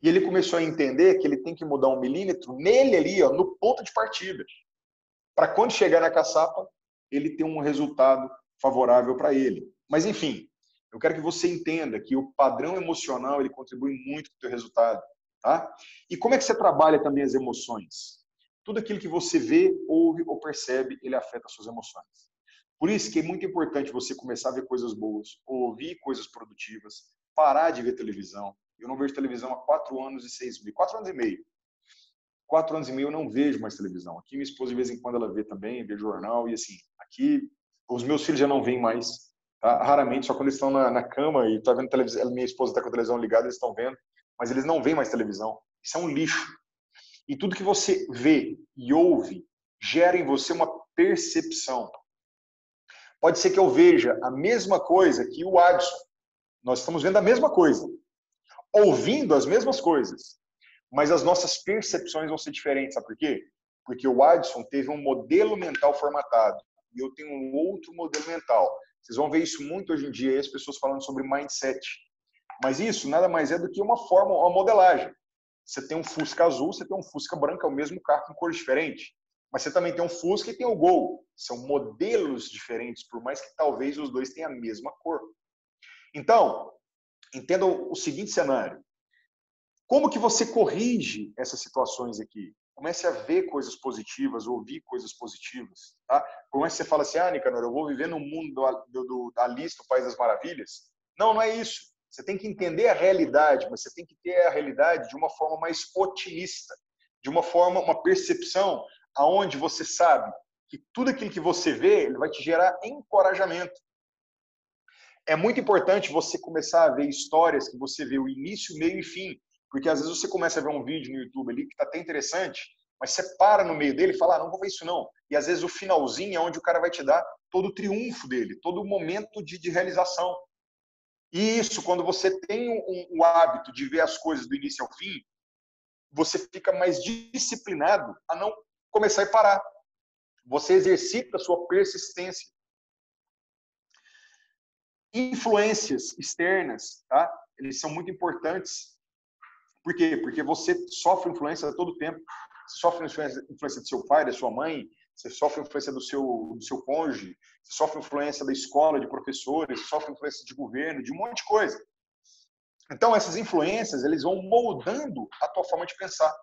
E ele começou a entender que ele tem que mudar 1 milímetro nele ali, ó, no ponto de partida. Para quando chegar na caçapa, ele ter um resultado favorável para ele. Mas, enfim, eu quero que você entenda que o padrão emocional ele contribui muito para o teu resultado. Tá? E como é que você trabalha também as emoções? Tudo aquilo que você vê, ouve ou percebe, ele afeta as suas emoções. Por isso que é muito importante você começar a ver coisas boas, ouvir coisas produtivas, parar de ver televisão. Eu não vejo televisão há 4 anos e 6 meses, 4 anos e meio. 4 anos e meio eu não vejo mais televisão. Aqui minha esposa de vez em quando ela vê também, vê jornal e assim, aqui os meus filhos já não veem mais, tá? Raramente, só quando eles estão na cama e tá vendo televisão, minha esposa está com a televisão ligada, eles estão vendo, mas eles não veem mais televisão. Isso é um lixo. E tudo que você vê e ouve gera em você uma percepção. Pode ser que eu veja a mesma coisa que o Adson. Nós estamos vendo a mesma coisa, ouvindo as mesmas coisas, mas as nossas percepções vão ser diferentes. Sabe por quê? Porque o Adson teve um modelo mental formatado e eu tenho um outro modelo mental. Vocês vão ver isso muito hoje em dia, as pessoas falando sobre mindset. Mas isso nada mais é do que uma forma, uma modelagem. Você tem um Fusca azul, você tem um Fusca branco, é o mesmo carro com cor diferente. Mas você também tem um Fusca e tem o Gol. São modelos diferentes, por mais que talvez os dois tenham a mesma cor. Então, entenda o seguinte cenário. Como que você corrige essas situações aqui? Comece a ver coisas positivas, ouvir coisas positivas. Tá? Comece a falar assim, Nicanor, eu vou viver no mundo da Alice do País das Maravilhas. Não, não é isso. Você tem que entender a realidade, mas você tem que ter a realidade de uma forma mais otimista, de uma forma, uma percepção aonde você sabe que tudo aquilo que você vê, ele vai te gerar encorajamento. É muito importante você começar a ver histórias que você vê o início, meio e fim, porque às vezes você começa a ver um vídeo no YouTube ali que está até interessante, mas você para no meio dele e fala, não vou ver isso não. E às vezes o finalzinho é onde o cara vai te dar todo o triunfo dele, todo o momento de realização. E isso, quando você tem o hábito de ver as coisas do início ao fim, você fica mais disciplinado a não começar e parar. Você exercita a sua persistência. Influências externas, tá? Eles são muito importantes. Por quê? Porque você sofre influência a todo tempo. Você sofre influência do seu pai, da sua mãe, você sofre influência do seu cônjuge, você sofre influência da escola, de professores, você sofre influência de governo, de um monte de coisa. Então, essas influências, eles vão moldando a tua forma de pensar.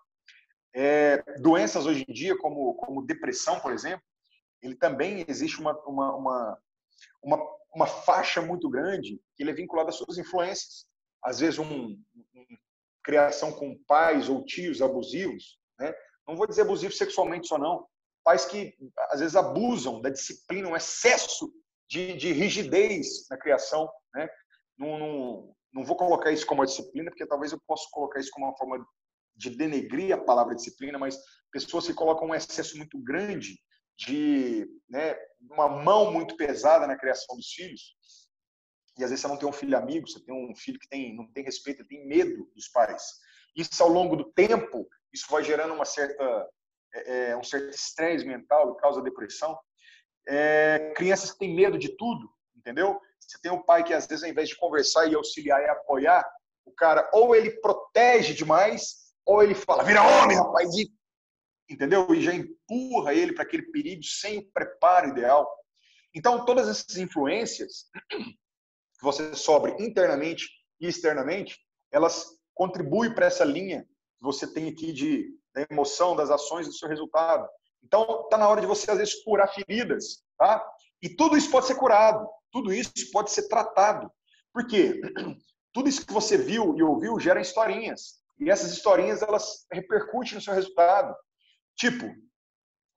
Doenças hoje em dia, como depressão, por exemplo, ele também existe uma faixa muito grande que ele é vinculado às suas influências. Às vezes, criação com pais ou tios abusivos, né? Não vou dizer abusivos sexualmente só não, pais que às vezes abusam da disciplina, um excesso de rigidez na criação, né? Não vou colocar isso como uma disciplina, porque talvez eu possa colocar isso como uma forma de denegrir a palavra disciplina, mas pessoas que colocam um excesso muito grande de, né, uma mão muito pesada na criação dos filhos. E às vezes você não tem um filho amigo, você tem um filho que não tem respeito, ele tem medo dos pais. Isso, ao longo do tempo, isso vai gerando um certo estresse mental e causa depressão. Crianças que têm medo de tudo, entendeu? Você tem um pai que, às vezes, ao invés de conversar e auxiliar e apoiar, o cara, ou ele protege demais, ou ele fala, vira homem, rapaz, entendeu? E já empurra ele para aquele perigo sem o preparo ideal. Então, todas essas influências que você sofre internamente e externamente, elas contribuem para essa linha que você tem aqui da emoção, das ações do seu resultado. Então, está na hora de você, às vezes, curar feridas, tá? E tudo isso pode ser curado, tudo isso pode ser tratado. Por quê? Tudo isso que você viu e ouviu gera historinhas. E essas historinhas, elas repercutem no seu resultado. Tipo,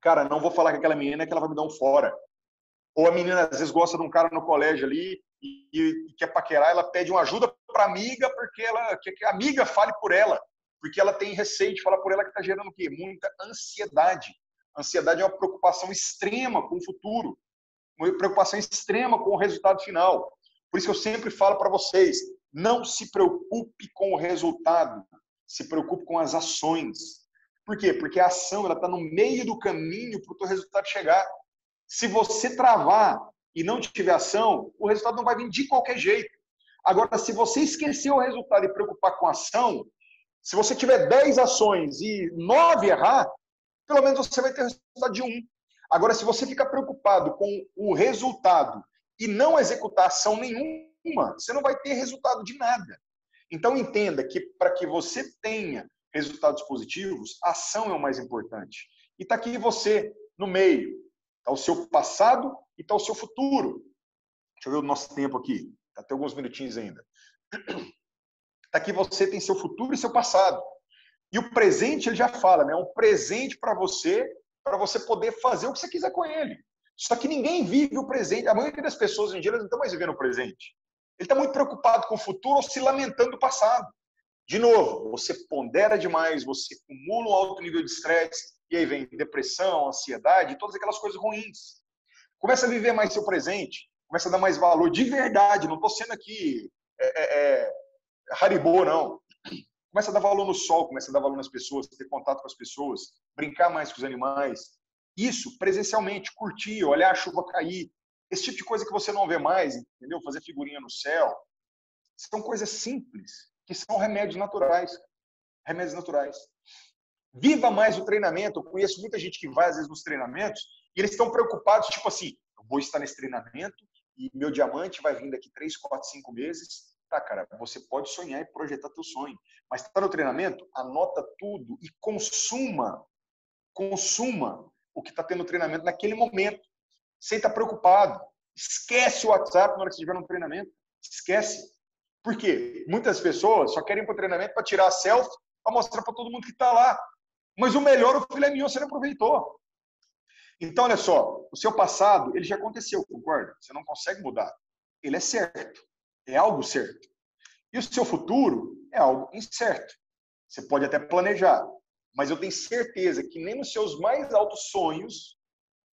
cara, não vou falar com aquela menina que ela vai me dar um fora. Ou a menina, às vezes, gosta de um cara no colégio ali e quer paquerar, ela pede uma ajuda para a amiga porque ela quer que a amiga fale por ela, porque ela tem receio de falar por ela, que está gerando o quê? Muita ansiedade. Ansiedade é uma preocupação extrema com o futuro, uma preocupação extrema com o resultado final. Por isso que eu sempre falo para vocês, não se preocupe com o resultado, se preocupe com as ações. Por quê? Porque a ação está no meio do caminho para o teu resultado chegar. Se você travar e não tiver ação, o resultado não vai vir de qualquer jeito. Agora, se você esquecer o resultado e preocupar com a ação, se você tiver 10 ações e 9 errar, pelo menos você vai ter resultado de 1. Agora, se você ficar preocupado com o resultado e não executar ação nenhuma, você não vai ter resultado de nada. Então, entenda que para que você tenha resultados positivos, a ação é o mais importante. E está aqui você, no meio. Está o seu passado e está o seu futuro. Deixa eu ver o nosso tempo aqui. Até alguns minutinhos ainda. Aqui você tem seu futuro e seu passado. E o presente, ele já fala, né? É um presente para você poder fazer o que você quiser com ele. Só que ninguém vive o presente. A maioria das pessoas hoje em dia não estão mais vivendo o presente. Ele está muito preocupado com o futuro ou se lamentando do passado. De novo, você pondera demais, você acumula um alto nível de estresse, e aí vem depressão, ansiedade, todas aquelas coisas ruins. Começa a viver mais seu presente, começa a dar mais valor de verdade. Não estou sendo aqui Haribo, não. Começa a dar valor no sol, começa a dar valor nas pessoas, ter contato com as pessoas, brincar mais com os animais. Isso, presencialmente, curtir, olhar a chuva cair. Esse tipo de coisa que você não vê mais, entendeu? Fazer figurinha no céu. São coisas simples, que são remédios naturais. Remédios naturais. Viva mais o treinamento. Eu conheço muita gente que vai, às vezes, nos treinamentos, e eles estão preocupados, tipo assim, eu vou estar nesse treinamento e meu diamante vai vir daqui 3, 4, 5 meses. Tá, cara, você pode sonhar e projetar teu sonho. Mas está no treinamento, anota tudo e consuma o que está tendo no treinamento naquele momento. Sem estar preocupado. Esquece o WhatsApp na hora que você estiver no treinamento. Esquece. Por quê? Muitas pessoas só querem ir para o treinamento para tirar a selfie, para mostrar para todo mundo que está lá. Mas o melhor, o filé mignon, você não aproveitou. Então, olha só, o seu passado, ele já aconteceu, concorda? Você não consegue mudar. Ele é certo. É algo certo. E o seu futuro é algo incerto. Você pode até planejar, mas eu tenho certeza que nem nos seus mais altos sonhos,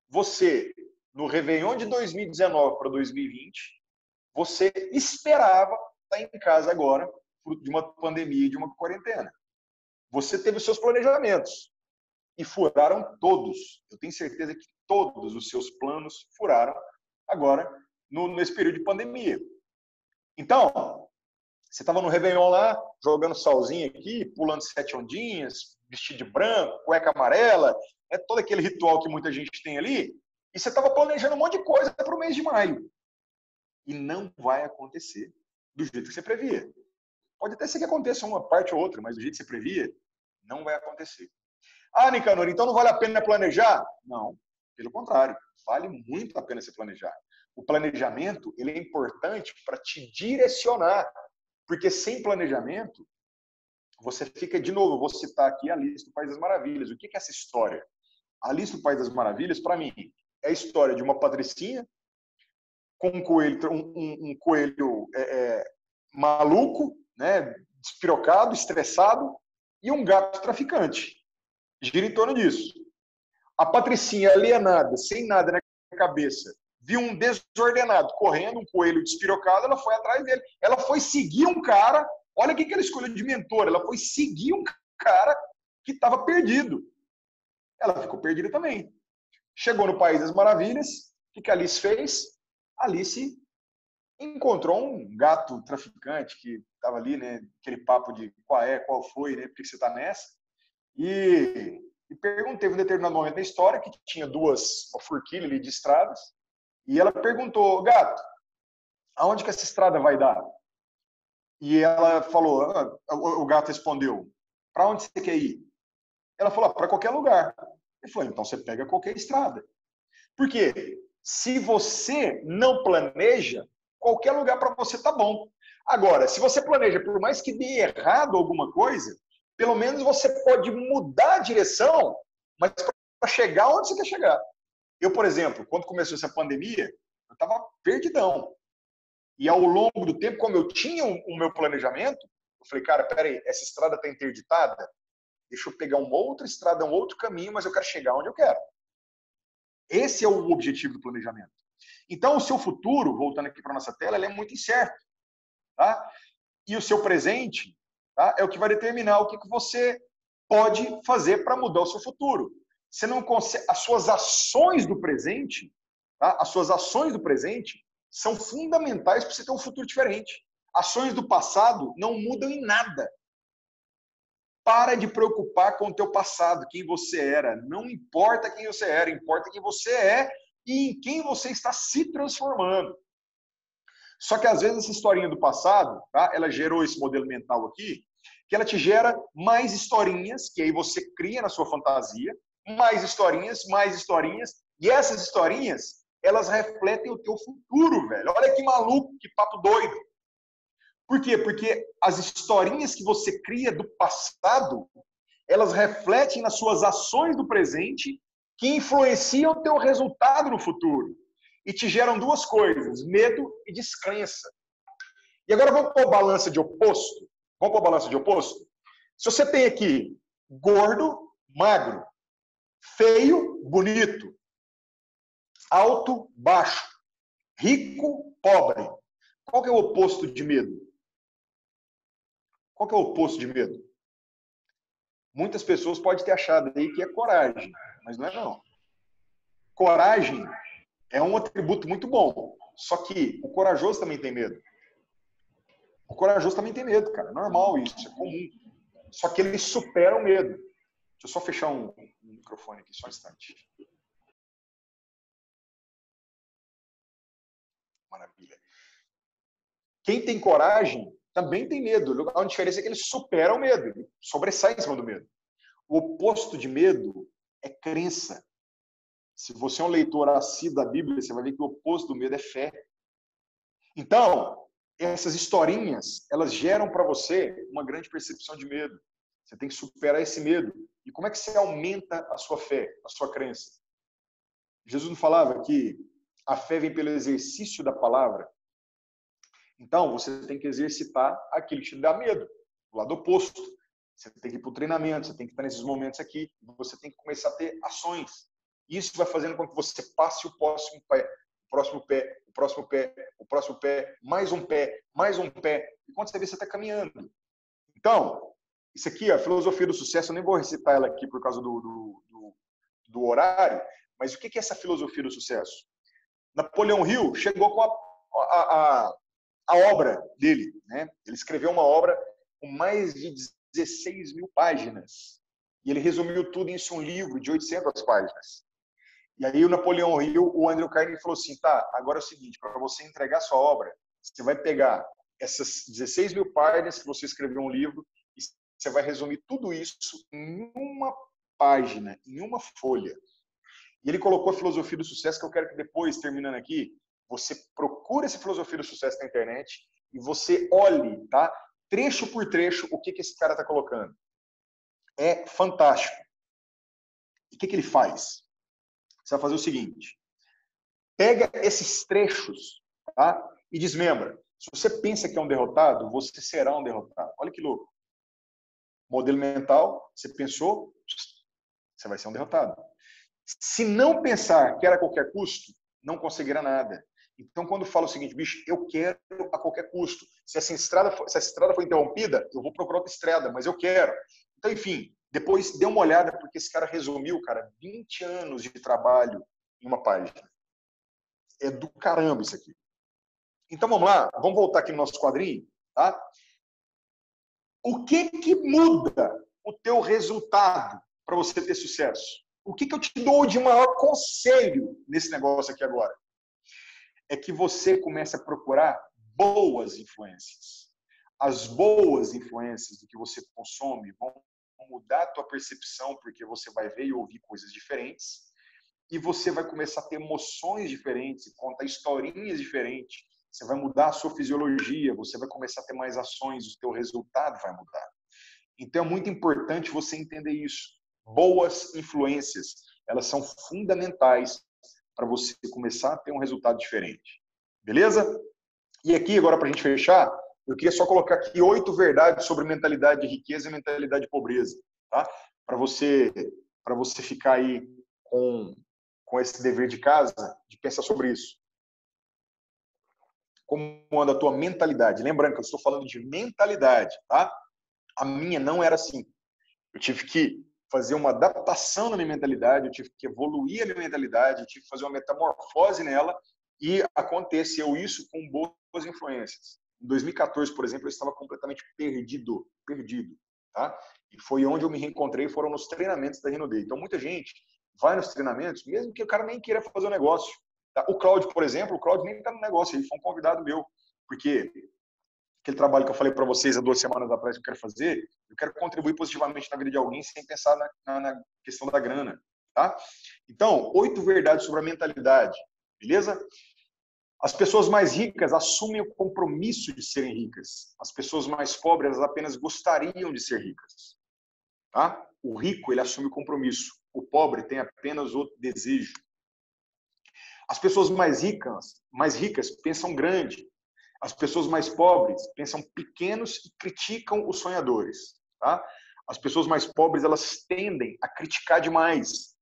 você, no Réveillon de 2019 para 2020, você esperava estar em casa agora, fruto de uma pandemia e de uma quarentena. Você teve os seus planejamentos e furaram todos. Eu tenho certeza que todos os seus planos furaram agora, nesse período de pandemia. Então, você estava no Réveillon lá, jogando solzinho aqui, pulando 7 ondinhas, vestido de branco, cueca amarela, todo aquele ritual que muita gente tem ali, e você estava planejando um monte de coisa para o mês de maio. E não vai acontecer do jeito que você previa. Pode até ser que aconteça uma parte ou outra, mas do jeito que você previa, não vai acontecer. Ah, Nicanor, então não vale a pena planejar? Não, pelo contrário, vale muito a pena você planejar. O planejamento, ele é importante para te direcionar, porque sem planejamento, você fica, de novo, vou citar aqui a Alice do País das Maravilhas. O que é essa história? A Alice do País das Maravilhas, para mim, é a história de uma patricinha com um coelho maluco, né, despirocado, estressado, e um gato traficante. Gira em torno disso. A patricinha alienada, sem nada na cabeça, viu um desordenado correndo, um coelho despirocado, ela foi atrás dele. Ela foi seguir um cara, olha o que ela escolheu de mentor, ela foi seguir um cara que estava perdido. Ela ficou perdida também. Chegou no País das Maravilhas, o que a Alice fez? A Alice encontrou um gato traficante que estava ali, né, aquele papo de qual foi, né, por que você está nessa? E perguntei em um determinado momento da história que tinha uma forquilha ali de estradas, e ela perguntou, gato, aonde que essa estrada vai dar? E ela falou, o gato respondeu, para onde você quer ir? Ela falou, para qualquer lugar. Ele falou, então você pega qualquer estrada. Por quê? Se você não planeja, qualquer lugar para você tá bom. Agora, se você planeja, por mais que dê errado alguma coisa, pelo menos você pode mudar a direção, mas para chegar onde você quer chegar. Eu, por exemplo, quando começou essa pandemia, eu estava perdidão. E ao longo do tempo, como eu tinha o meu planejamento, eu falei, cara, peraí, essa estrada está interditada, deixa eu pegar uma outra estrada, um outro caminho, mas eu quero chegar onde eu quero. Esse é o objetivo do planejamento. Então, o seu futuro, voltando aqui para a nossa tela, ele é muito incerto. Tá? E o seu presente, tá, é o que vai determinar o que você pode fazer para mudar o seu futuro. Você não consegue, as suas ações do presente, tá? As suas ações do presente são fundamentais para você ter um futuro diferente. Ações do passado não mudam em nada. Para de preocupar com o teu passado, quem você era. Não importa quem você era, importa quem você é e em quem você está se transformando. Só que às vezes essa historinha do passado, tá? Ela gerou esse modelo mental aqui, que ela te gera mais historinhas, que aí você cria na sua fantasia, mais historinhas, E essas historinhas, elas refletem o teu futuro, velho. Olha que maluco, que papo doido. Por quê? Porque as historinhas que você cria do passado, elas refletem nas suas ações do presente que influenciam o teu resultado no futuro. E te geram duas coisas, medo e descrença. E agora vamos pôr balança de oposto? Vamos pôr balança de oposto? Se você tem aqui gordo, magro, feio, bonito, alto, baixo, rico, pobre, qual que é o oposto de medo? Qual que é o oposto de medo? Muitas pessoas podem ter achado aí que é coragem, mas não é não. Coragem é um atributo muito bom, só que o corajoso também tem medo. O corajoso também tem medo, cara. É normal isso, é comum. Só que ele supera o medo. Deixa eu só fechar um microfone aqui, só um instante. Maravilha. Quem tem coragem também tem medo. A diferença é que ele supera o medo, ele sobressai em cima do medo. O oposto de medo é crença. Se você é um leitor assíduo da Bíblia, você vai ver que o oposto do medo é fé. Então, essas historinhas, elas geram para você uma grande percepção de medo. Você tem que superar esse medo. E como é que você aumenta a sua fé, a sua crença? Jesus não falava que a fé vem pelo exercício da palavra? Então, você tem que exercitar aquilo que te dá medo, o lado oposto. Você tem que ir para o treinamento, você tem que estar nesses momentos aqui, você tem que começar a ter ações. Isso vai fazendo com que você passe o próximo pé, o próximo pé, o próximo pé, o próximo pé, mais um pé, mais um pé. E quando você vê, você está caminhando. Então, isso aqui, a filosofia do sucesso, eu nem vou recitar ela aqui por causa do horário, mas o que é essa filosofia do sucesso? Napoleão Hill chegou com a obra dele, né? Ele escreveu uma obra com mais de 16 mil páginas. E ele resumiu tudo em um livro de 800 páginas. E aí o Napoleão Hill, o Andrew Carnegie falou assim, tá, agora é o seguinte, para você entregar sua obra, você vai pegar essas 16 mil páginas que você escreveu um livro e você vai resumir tudo isso em uma página, em uma folha. E ele colocou a filosofia do sucesso, que eu quero que depois, terminando aqui, você procure essa filosofia do sucesso na internet e você olhe, tá? Trecho por trecho, o que esse cara está colocando. É fantástico. E o que ele faz? Você vai fazer o seguinte. Pega esses trechos, tá? E desmembra. Se você pensa que é um derrotado, você será um derrotado. Olha que louco. Modelo mental, você pensou, você vai ser um derrotado. Se não pensar que era a qualquer custo, não conseguirá nada. Então, quando eu falo o seguinte, bicho, eu quero a qualquer custo. Se essa estrada for interrompida, eu vou procurar outra estrada, mas eu quero. Então, enfim, depois dê uma olhada, porque esse cara resumiu, cara, 20 anos de trabalho em uma página. É do caramba isso aqui. Então, vamos lá, vamos voltar aqui no nosso quadrinho, tá? O que muda o teu resultado para você ter sucesso? O que eu te dou de maior conselho nesse negócio aqui agora? É que você comece a procurar boas influências. As boas influências do que você consome vão mudar a tua percepção, porque você vai ver e ouvir coisas diferentes, e você vai começar a ter emoções diferentes, contar historinhas diferentes, você vai mudar a sua fisiologia, você vai começar a ter mais ações, o teu resultado vai mudar. Então é muito importante você entender isso. Boas influências, elas são fundamentais para você começar a ter um resultado diferente. Beleza? E aqui, agora para a gente fechar, eu queria só colocar aqui 8 verdades sobre mentalidade de riqueza e mentalidade de pobreza, tá? Para você ficar aí com esse dever de casa, de pensar sobre isso. Como anda a tua mentalidade? Lembrando que eu estou falando de mentalidade, tá? A minha não era assim. Eu tive que fazer uma adaptação na minha mentalidade, eu tive que evoluir a minha mentalidade, eu tive que fazer uma metamorfose nela e aconteceu isso com boas influências. Em 2014, por exemplo, eu estava completamente perdido, tá? E foi onde eu me reencontrei, foram nos treinamentos da Rino Day. Então, muita gente vai nos treinamentos, mesmo que o cara nem queira fazer o negócio. Tá? O Cláudio, por exemplo, o Cláudio nem está no negócio, ele foi um convidado meu, porque aquele trabalho que eu falei para vocês há 2 semanas atrás que eu quero fazer, eu quero contribuir positivamente na vida de alguém sem pensar na questão da grana. Tá? Então, 8 verdades sobre a mentalidade, beleza? As pessoas mais ricas assumem o compromisso de serem ricas. As pessoas mais pobres, elas apenas gostariam de ser ricas. Tá? O rico, ele assume o compromisso. O pobre tem apenas o desejo. As pessoas mais ricas pensam grande. As pessoas mais pobres pensam pequenos e criticam os sonhadores. Tá? As pessoas mais pobres, elas tendem a criticar demais.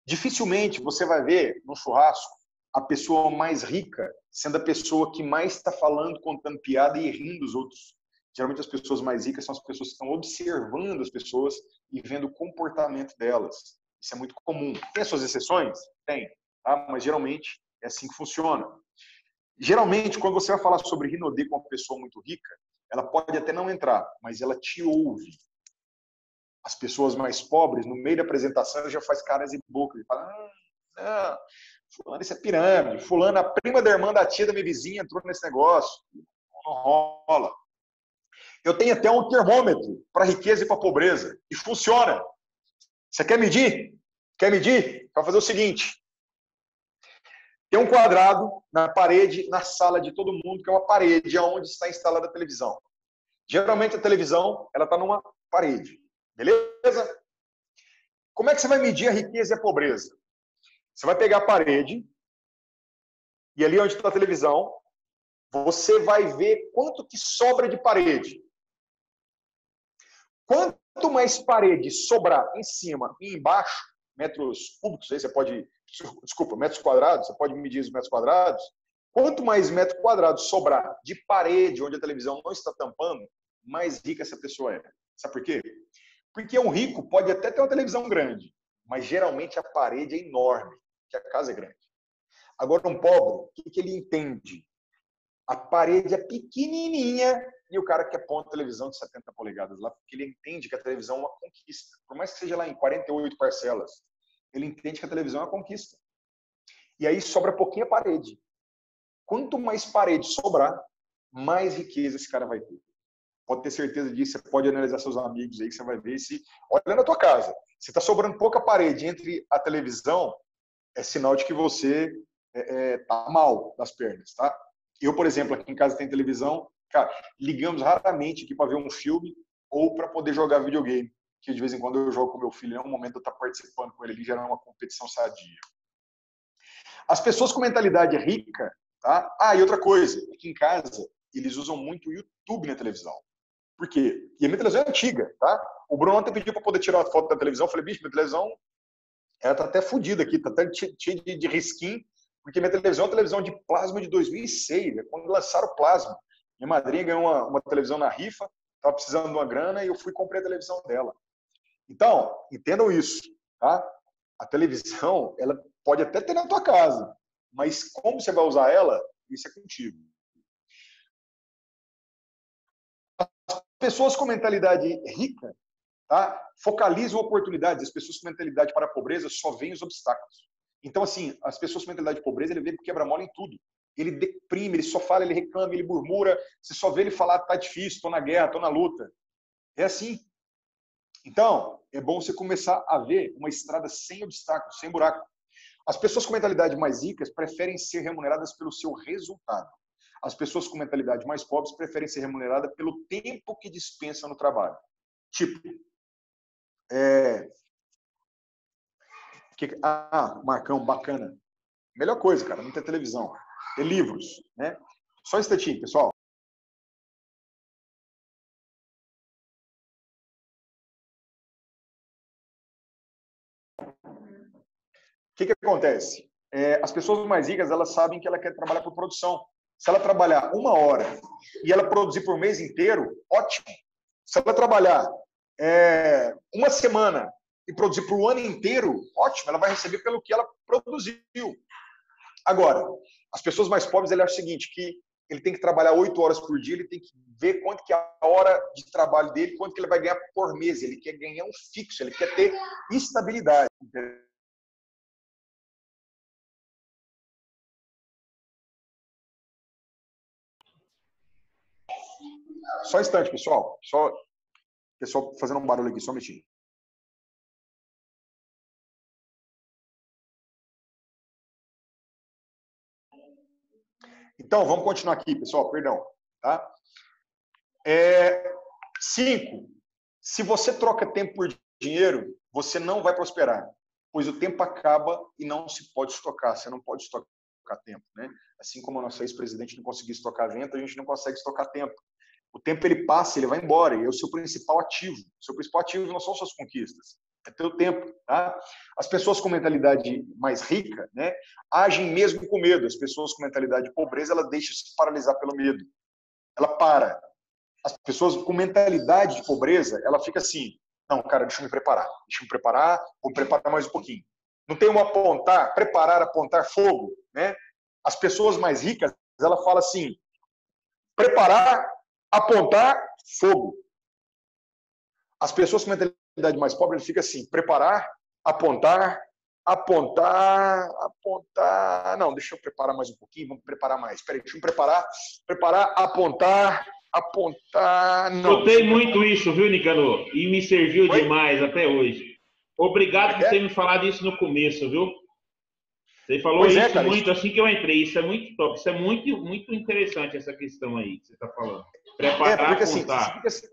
Dificilmente você vai ver no churrasco a pessoa mais rica sendo a pessoa que mais está falando, contando piada e rindo dos outros. Geralmente as pessoas mais ricas são as pessoas que estão observando as pessoas e vendo o comportamento delas. Isso é muito comum. Tem as suas exceções? Tem. Tá? Mas geralmente é assim que funciona. Geralmente, quando você vai falar sobre Rinodê com uma pessoa muito rica, ela pode até não entrar, mas ela te ouve. As pessoas mais pobres, no meio da apresentação, já faz caras e bocas. Fala, não, fulano, isso é pirâmide. Fulano, a prima da irmã da tia da minha vizinha entrou nesse negócio. Não rola. Eu tenho até um termômetro para riqueza e para pobreza. E funciona. Você quer medir? Quer medir? Vai fazer o seguinte. Tem um quadrado na parede, na sala de todo mundo, que é uma parede onde está instalada a televisão. Geralmente a televisão ela está numa parede. Beleza? Como é que você vai medir a riqueza e a pobreza? Você vai pegar a parede e ali onde está a televisão, você vai ver quanto que sobra de parede. Quanto mais parede sobrar em cima e embaixo, metros cúbicos, aí você pode, desculpa, metros quadrados, você pode medir os metros quadrados. Quanto mais metro quadrado sobrar de parede onde a televisão não está tampando, mais rica essa pessoa é. Sabe por quê? Porque um rico pode até ter uma televisão grande, mas geralmente a parede é enorme, que a casa é grande. Agora, um pobre, o que ele entende? A parede é pequenininha e o cara quer pôr uma televisão de 70 polegadas lá, porque ele entende que a televisão é uma conquista. Por mais que seja lá em 48 parcelas, ele entende que a televisão é uma conquista. E aí sobra pouquinha parede. Quanto mais parede sobrar, mais riqueza esse cara vai ter. Pode ter certeza disso, você pode analisar seus amigos aí, que você vai ver se... Olha na tua casa, se está sobrando pouca parede entre a televisão, é sinal de que você tá mal das pernas, tá? Eu, por exemplo, aqui em casa tem televisão, cara, ligamos raramente aqui para ver um filme ou para poder jogar videogame, que de vez em quando eu jogo com meu filho, é um momento eu estar participando com ele ali, gerar uma competição sadia. As pessoas com mentalidade rica, tá? Ah, e outra coisa, aqui em casa, eles usam muito o YouTube na televisão. Por quê? E a minha televisão é antiga, tá? O Bruno ontem pediu para poder tirar uma foto da televisão, eu falei, bicho, minha televisão, ela tá até fodida aqui, tá até cheia de risquinho, porque minha televisão é uma televisão de plasma de 2006, né? Quando lançaram o plasma. Minha madrinha ganhou uma televisão na rifa, estava precisando de uma grana e eu fui e comprei a televisão dela. Então, entendam isso, tá? A televisão, ela pode até ter na tua casa, mas como você vai usar ela, isso é contigo. As pessoas com mentalidade rica, tá? Focalizam oportunidades. As pessoas com mentalidade para a pobreza só veem os obstáculos. Então, assim, as pessoas com mentalidade de pobreza, ele vê quebra-mola em tudo. Ele deprime, ele só fala, ele reclama, ele murmura. Você só vê ele falar, tá difícil, tô na guerra, tô na luta. É assim. Então, é bom você começar a ver uma estrada sem obstáculos, sem buraco. As pessoas com mentalidade mais ricas preferem ser remuneradas pelo seu resultado. As pessoas com mentalidade mais pobres preferem ser remuneradas pelo tempo que dispensam no trabalho. Tipo, Marcão, bacana. Melhor coisa, cara, não ter televisão. Ter livros, né? Só um instantinho, pessoal. O que acontece? As pessoas mais ricas, elas sabem que ela quer trabalhar por produção. Se ela trabalhar 1 hora e ela produzir por mês inteiro, ótimo. Se ela trabalhar 1 semana e produzir por um ano inteiro, ótimo. Ela vai receber pelo que ela produziu. Agora, as pessoas mais pobres, elas acham o seguinte, que ele tem que trabalhar 8 horas por dia, ele tem que ver quanto que é a hora de trabalho dele, quanto que ele vai ganhar por mês. Ele quer ganhar um fixo, ele quer ter estabilidade. Só um instante, pessoal. Pessoal fazendo um barulho aqui, só um minutinho. Então, vamos continuar aqui, pessoal, perdão. Tá? 5. Se você troca tempo por dinheiro, você não vai prosperar, pois o tempo acaba e não se pode estocar. Você não pode estocar tempo, né? Assim como a nossa ex-presidente não conseguiu estocar vento, a gente não consegue estocar tempo. O tempo ele passa, ele vai embora, e é o seu principal ativo. O seu principal ativo não são suas conquistas, é teu tempo, tá? As pessoas com mentalidade mais rica, né, agem mesmo com medo. As pessoas com mentalidade de pobreza, ela deixa se paralisar pelo medo. Ela para. As pessoas com mentalidade de pobreza, ela fica assim, não, cara, deixa eu me preparar, vou me preparar mais um pouquinho. Não tem um apontar, preparar, apontar fogo, né? As pessoas mais ricas, ela fala assim, preparar, apontar, fogo. As pessoas com mentalidade mais pobre, ele fica assim, preparar, apontar, apontar. Não, deixa eu preparar mais um pouquinho, vamos preparar mais. Espera aí, deixa eu preparar, apontar. Não. Notei muito isso, viu, Nicanor? E me serviu demais até hoje. Obrigado por ter me falado isso no começo, viu? Você falou isso cara, muito assim que eu entrei. Isso é muito top. Isso é muito, muito interessante, essa questão aí que você está falando. Preparar, porque apontar. Assim,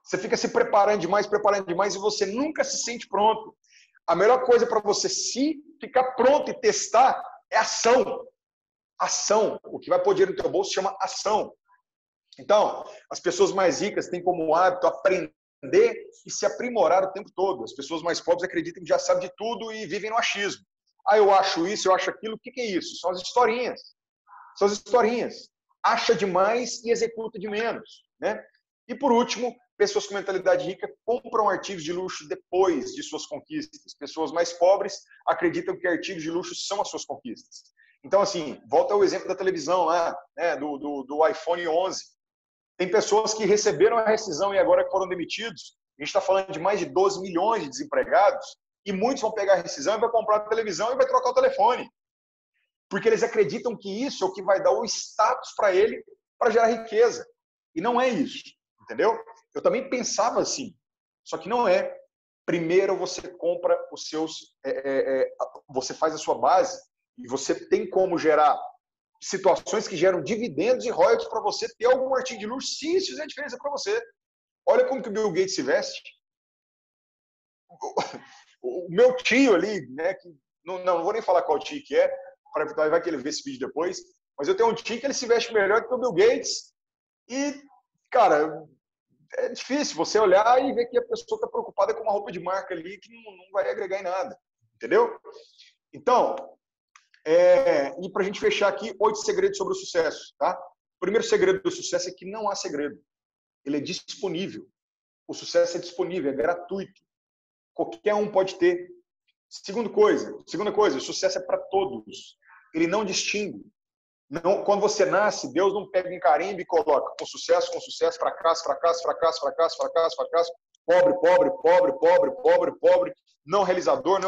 você fica se preparando demais, e você nunca se sente pronto. A melhor coisa para você se ficar pronto e testar é ação. Ação. O que vai pôr dinheiro no teu bolso se chama ação. Então, as pessoas mais ricas têm como hábito aprender e se aprimorar o tempo todo. As pessoas mais pobres acreditam que já sabem de tudo e vivem no achismo. Ah, eu acho isso, eu acho aquilo. O que é isso? São as historinhas. São as historinhas. Acha demais e executa de menos, né? E, por último, pessoas com mentalidade rica compram artigos de luxo depois de suas conquistas. Pessoas mais pobres acreditam que artigos de luxo são as suas conquistas. Então, assim, volta ao exemplo da televisão lá, né, do iPhone 11. Tem pessoas que receberam a rescisão e agora foram demitidos. A gente está falando de mais de 12 milhões de desempregados e muitos vão pegar a rescisão e vai comprar a televisão e vai trocar o telefone. Porque eles acreditam que isso é o que vai dar o status para ele para gerar riqueza. E não é isso, entendeu? Eu também pensava assim, só que não é. Primeiro você compra os seus... você faz a sua base e você tem como gerar situações que geram dividendos e royalties para você ter algum artigo de luxo, se isso fizer diferença para você. Olha como que o Bill Gates se veste. O meu tio ali, né, que não vou nem falar qual tio que é, vai que ele vê esse vídeo depois, mas eu tenho um tio que ele se veste melhor que o Bill Gates e, cara, é difícil você olhar e ver que a pessoa está preocupada com uma roupa de marca ali que não vai agregar em nada, entendeu? Então, e para a gente fechar aqui, 8 segredos sobre o sucesso. Tá? O primeiro segredo do sucesso é que não há segredo. Ele é disponível. O sucesso é disponível, é gratuito. Qualquer um pode ter. Segunda coisa, o sucesso é para todos. Ele não distingue. Não, quando você nasce, Deus não pega um carimbo e coloca com sucesso, fracasso, pobre, não realizador,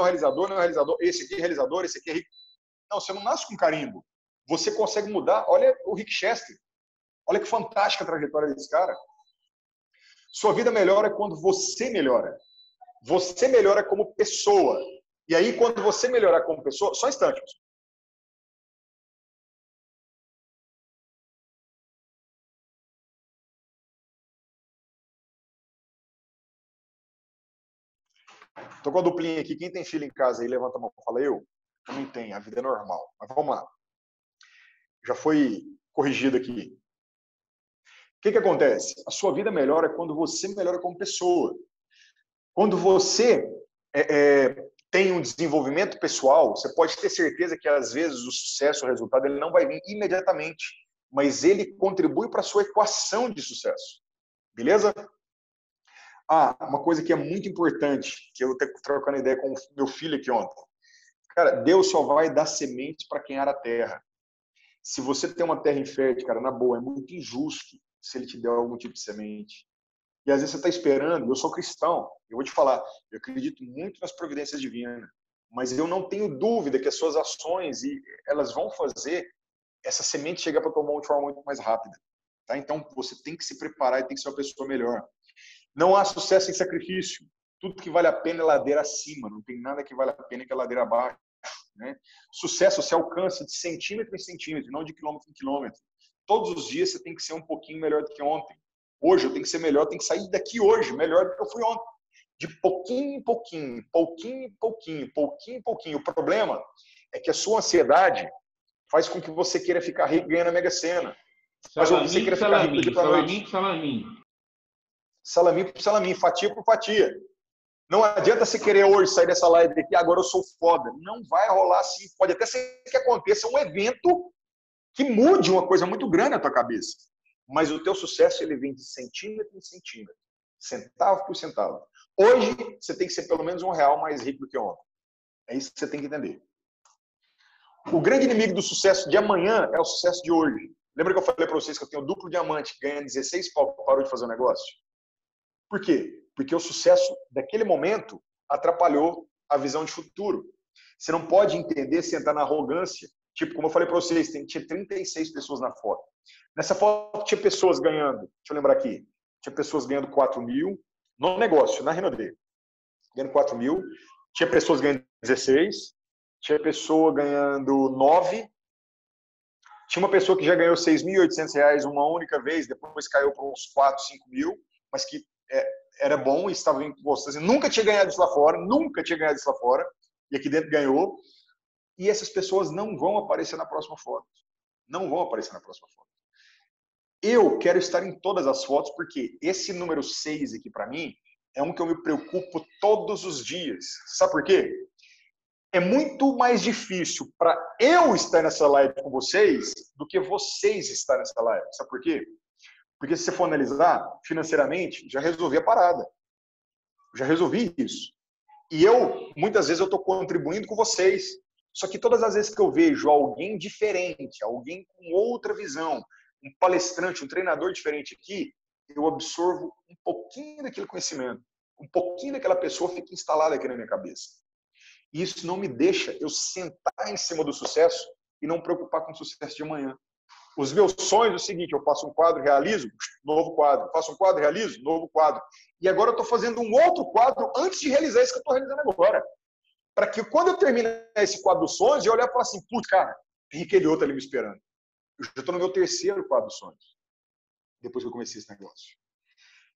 esse aqui é realizador, esse aqui é rico. Não, você não nasce com carimbo. Você consegue mudar. Olha o Rick Chester. Olha que fantástica a trajetória desse cara. Sua vida melhora quando você melhora. Você melhora como pessoa. E aí, quando você melhorar como pessoa... Só um instante. Estou com a duplinha aqui. Quem tem filho em casa aí, levanta a mão. Fala eu. Também tem. A vida é normal. Mas vamos lá. Já foi corrigido aqui. O que acontece? A sua vida melhora quando você melhora como pessoa. Quando você tem um desenvolvimento pessoal, você pode ter certeza que, às vezes, o sucesso, o resultado, ele não vai vir imediatamente, mas ele contribui para a sua equação de sucesso. Beleza? Uma coisa que é muito importante, que eu estou trocando ideia com o meu filho aqui ontem. Cara, Deus só vai dar sementes para quem ara a terra. Se você tem uma terra infértil, cara, na boa, é muito injusto se ele te der algum tipo de semente. E às vezes você está esperando, eu sou cristão, eu vou te falar, eu acredito muito nas providências divinas, mas eu não tenho dúvida que as suas ações, elas vão fazer essa semente chegar para tomar de forma muito mais rápida. Tá? Então, você tem que se preparar e tem que ser uma pessoa melhor. Não há sucesso sem sacrifício. Tudo que vale a pena é ladeira acima, não tem nada que vale a pena que é ladeira abaixo. né? Sucesso se alcança de centímetro em centímetro, não de quilômetro em quilômetro. Todos os dias você tem que ser um pouquinho melhor do que ontem. Hoje eu tenho que ser melhor, eu tenho que sair daqui hoje melhor do que eu fui ontem. De pouquinho em pouquinho, pouquinho em pouquinho, pouquinho em pouquinho. O problema é que a sua ansiedade faz com que você queira ficar rico ganhando na Mega Sena. Faz com que você queira ficar rico do dia para noite. Salaminho por salaminho, fatia por fatia. Não adianta você querer hoje sair dessa live aqui, agora eu sou foda. Não vai rolar assim. Pode até ser que aconteça um evento que mude uma coisa muito grande na tua cabeça. Mas o teu sucesso, ele vem de centímetro em centímetro. Centavo por centavo. Hoje, você tem que ser pelo menos R$1 mais rico do que ontem. É isso que você tem que entender. O grande inimigo do sucesso de amanhã é o sucesso de hoje. Lembra que eu falei para vocês que eu tenho duplo diamante que ganha 16 pau, parou de fazer o negócio? Por quê? Porque o sucesso daquele momento atrapalhou a visão de futuro. Você não pode entender se entrar na arrogância. Tipo, como eu falei para vocês, tinha 36 pessoas na foto. Nessa foto tinha pessoas ganhando, deixa eu lembrar aqui, tinha pessoas ganhando 4 mil no negócio, na Renaudet, ganhando 4 mil. Tinha pessoas ganhando 16, tinha pessoa ganhando 9, tinha uma pessoa que já ganhou R$6.800 uma única vez, depois caiu para uns 4, 5 mil, mas que era bom e estava em você. Nunca tinha ganhado isso lá fora, e aqui dentro ganhou. E essas pessoas não vão aparecer na próxima foto. Não vão aparecer na próxima foto. Eu quero estar em todas as fotos, porque esse número 6 aqui, para mim, é um que eu me preocupo todos os dias. Sabe por quê? É muito mais difícil para eu estar nessa live com vocês do que vocês estarem nessa live. Sabe por quê? Porque se você for analisar financeiramente, já resolvi a parada. Já resolvi isso. E muitas vezes, eu estou contribuindo com vocês. Só que todas as vezes que eu vejo alguém diferente, alguém com outra visão, um palestrante, um treinador diferente aqui, eu absorvo um pouquinho daquele conhecimento. Um pouquinho daquela pessoa fica instalada aqui na minha cabeça. E isso não me deixa eu sentar em cima do sucesso e não preocupar com o sucesso de amanhã. Os meus sonhos é o seguinte: eu faço um quadro, realizo, novo quadro. Faço um quadro, realizo, novo quadro. E agora eu estou fazendo um outro quadro antes de realizar esse que eu estou realizando agora. Para que quando eu terminar esse quadro dos sonhos, eu olhar e falar assim: putz, cara, tem aquele outro ali me esperando. Eu já estou no meu terceiro quadro dos sonhos, depois que eu comecei esse negócio.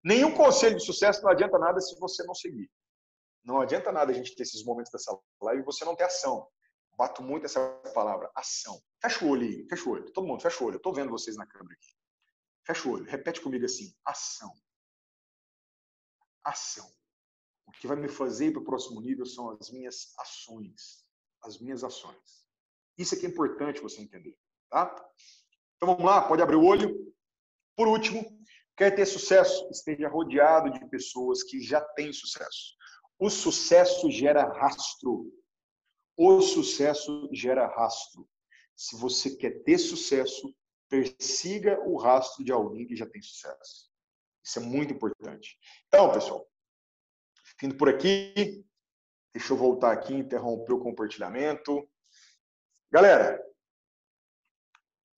Nenhum conselho de sucesso não adianta nada se você não seguir. Não adianta nada a gente ter esses momentos dessa live e você não ter ação. Bato muito essa palavra, ação. Fecha o olho aí, fecha o olho. Todo mundo, fecha o olho. Eu estou vendo vocês na câmera aqui. Fecha o olho, repete comigo assim: ação. Ação. O que vai me fazer ir para o próximo nível são as minhas ações. As minhas ações. Isso aqui é importante você entender, tá? Então vamos lá, pode abrir o olho. Por último, quer ter sucesso? Esteja rodeado de pessoas que já têm sucesso. O sucesso gera rastro. O sucesso gera rastro. Se você quer ter sucesso, persiga o rastro de alguém que já tem sucesso. Isso é muito importante. Então, pessoal, findo por aqui, deixa eu voltar aqui, interromper o compartilhamento. Galera,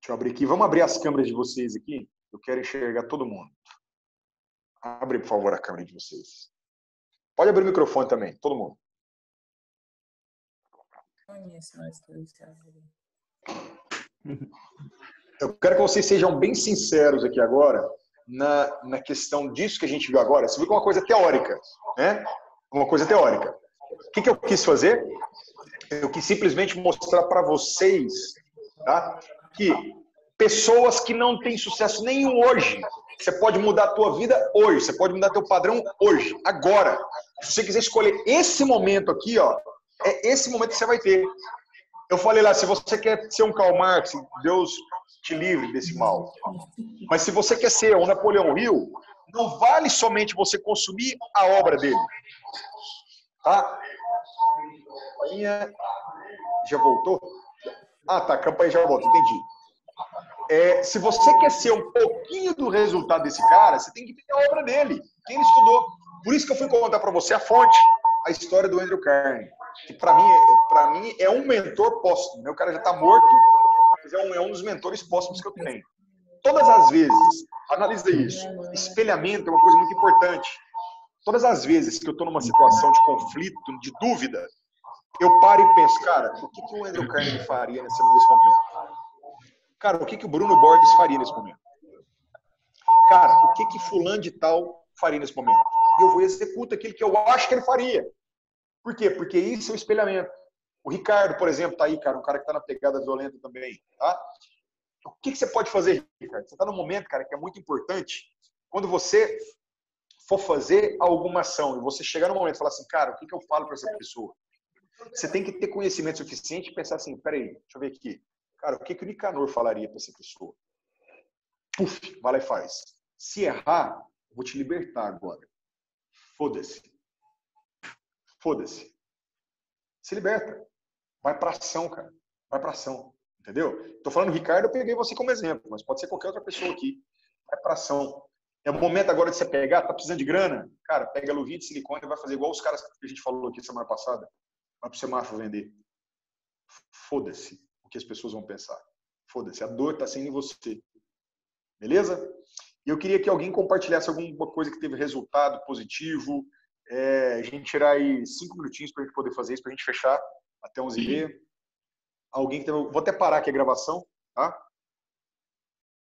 deixa eu abrir aqui. Vamos abrir as câmeras de vocês aqui. Eu quero enxergar todo mundo. Abre, por favor, a câmera de vocês. Pode abrir o microfone também, todo mundo. Eu quero que vocês sejam bem sinceros aqui agora na questão disso que a gente viu agora. Você viu que é uma coisa teórica, né? Uma coisa teórica. O que eu quis fazer? Eu quis simplesmente mostrar para vocês, tá, que pessoas que não têm sucesso nenhum hoje, você pode mudar a tua vida hoje, você pode mudar teu padrão hoje, agora. Se você quiser escolher esse momento aqui, ó, é esse momento que você vai ter. Eu falei lá, se você quer ser um Karl Marx, Deus te livre desse mal. Mas se você quer ser um Napoleão Hill, não vale somente você consumir a obra dele. Tá? A campainha já voltou? Ah, tá, a campainha já voltou, entendi. Se você quer ser um pouquinho do resultado desse cara, você tem que ver a obra dele, quem ele estudou. Por isso que eu fui contar para você a fonte, a história do Andrew Carnegie, que para mim é um mentor póstumo. O cara já está morto, mas é um dos mentores póstumos que eu tenho. Todas as vezes, analisa isso, espelhamento é uma coisa muito importante. Todas as vezes que eu estou numa situação de conflito, de dúvida, eu paro e penso, cara, o que o Andrew Carnegie faria nesse momento? Cara, o que o Bruno Borges faria nesse momento? Cara, o que fulano de tal faria nesse momento? E eu vou executar aquilo que eu acho que ele faria. Por quê? Porque isso é o espelhamento. O Ricardo, por exemplo, tá aí, cara, um cara que tá na pegada violenta também, tá? O que você pode fazer, Ricardo? Você tá num momento, cara, que é muito importante. Quando você for fazer alguma ação e você chegar no momento e falar assim, cara, o que eu falo para essa pessoa? Você tem que ter conhecimento suficiente e pensar assim, peraí, deixa eu ver aqui. Cara, o que o Nicanor falaria para essa pessoa? Puf, vai lá e faz. Se errar, eu vou te libertar agora. Foda-se. Foda-se. Se liberta. Vai pra ação, cara. Vai pra ação. Entendeu? Tô falando Ricardo, eu peguei você como exemplo, mas pode ser qualquer outra pessoa aqui. Vai pra ação. É o momento agora de você pegar, tá precisando de grana? Cara, pega a luvinha de silicone e vai fazer igual os caras que a gente falou aqui semana passada. Vai pro semáforo vender. Foda-se o que as pessoas vão pensar. Foda-se. A dor tá sendo em você. Beleza? E eu queria que alguém compartilhasse alguma coisa que teve resultado positivo. A gente tirar aí 5 minutinhos para a gente poder fazer isso, para a gente fechar até 11h30. Alguém que teve... Vou até parar aqui a gravação, tá?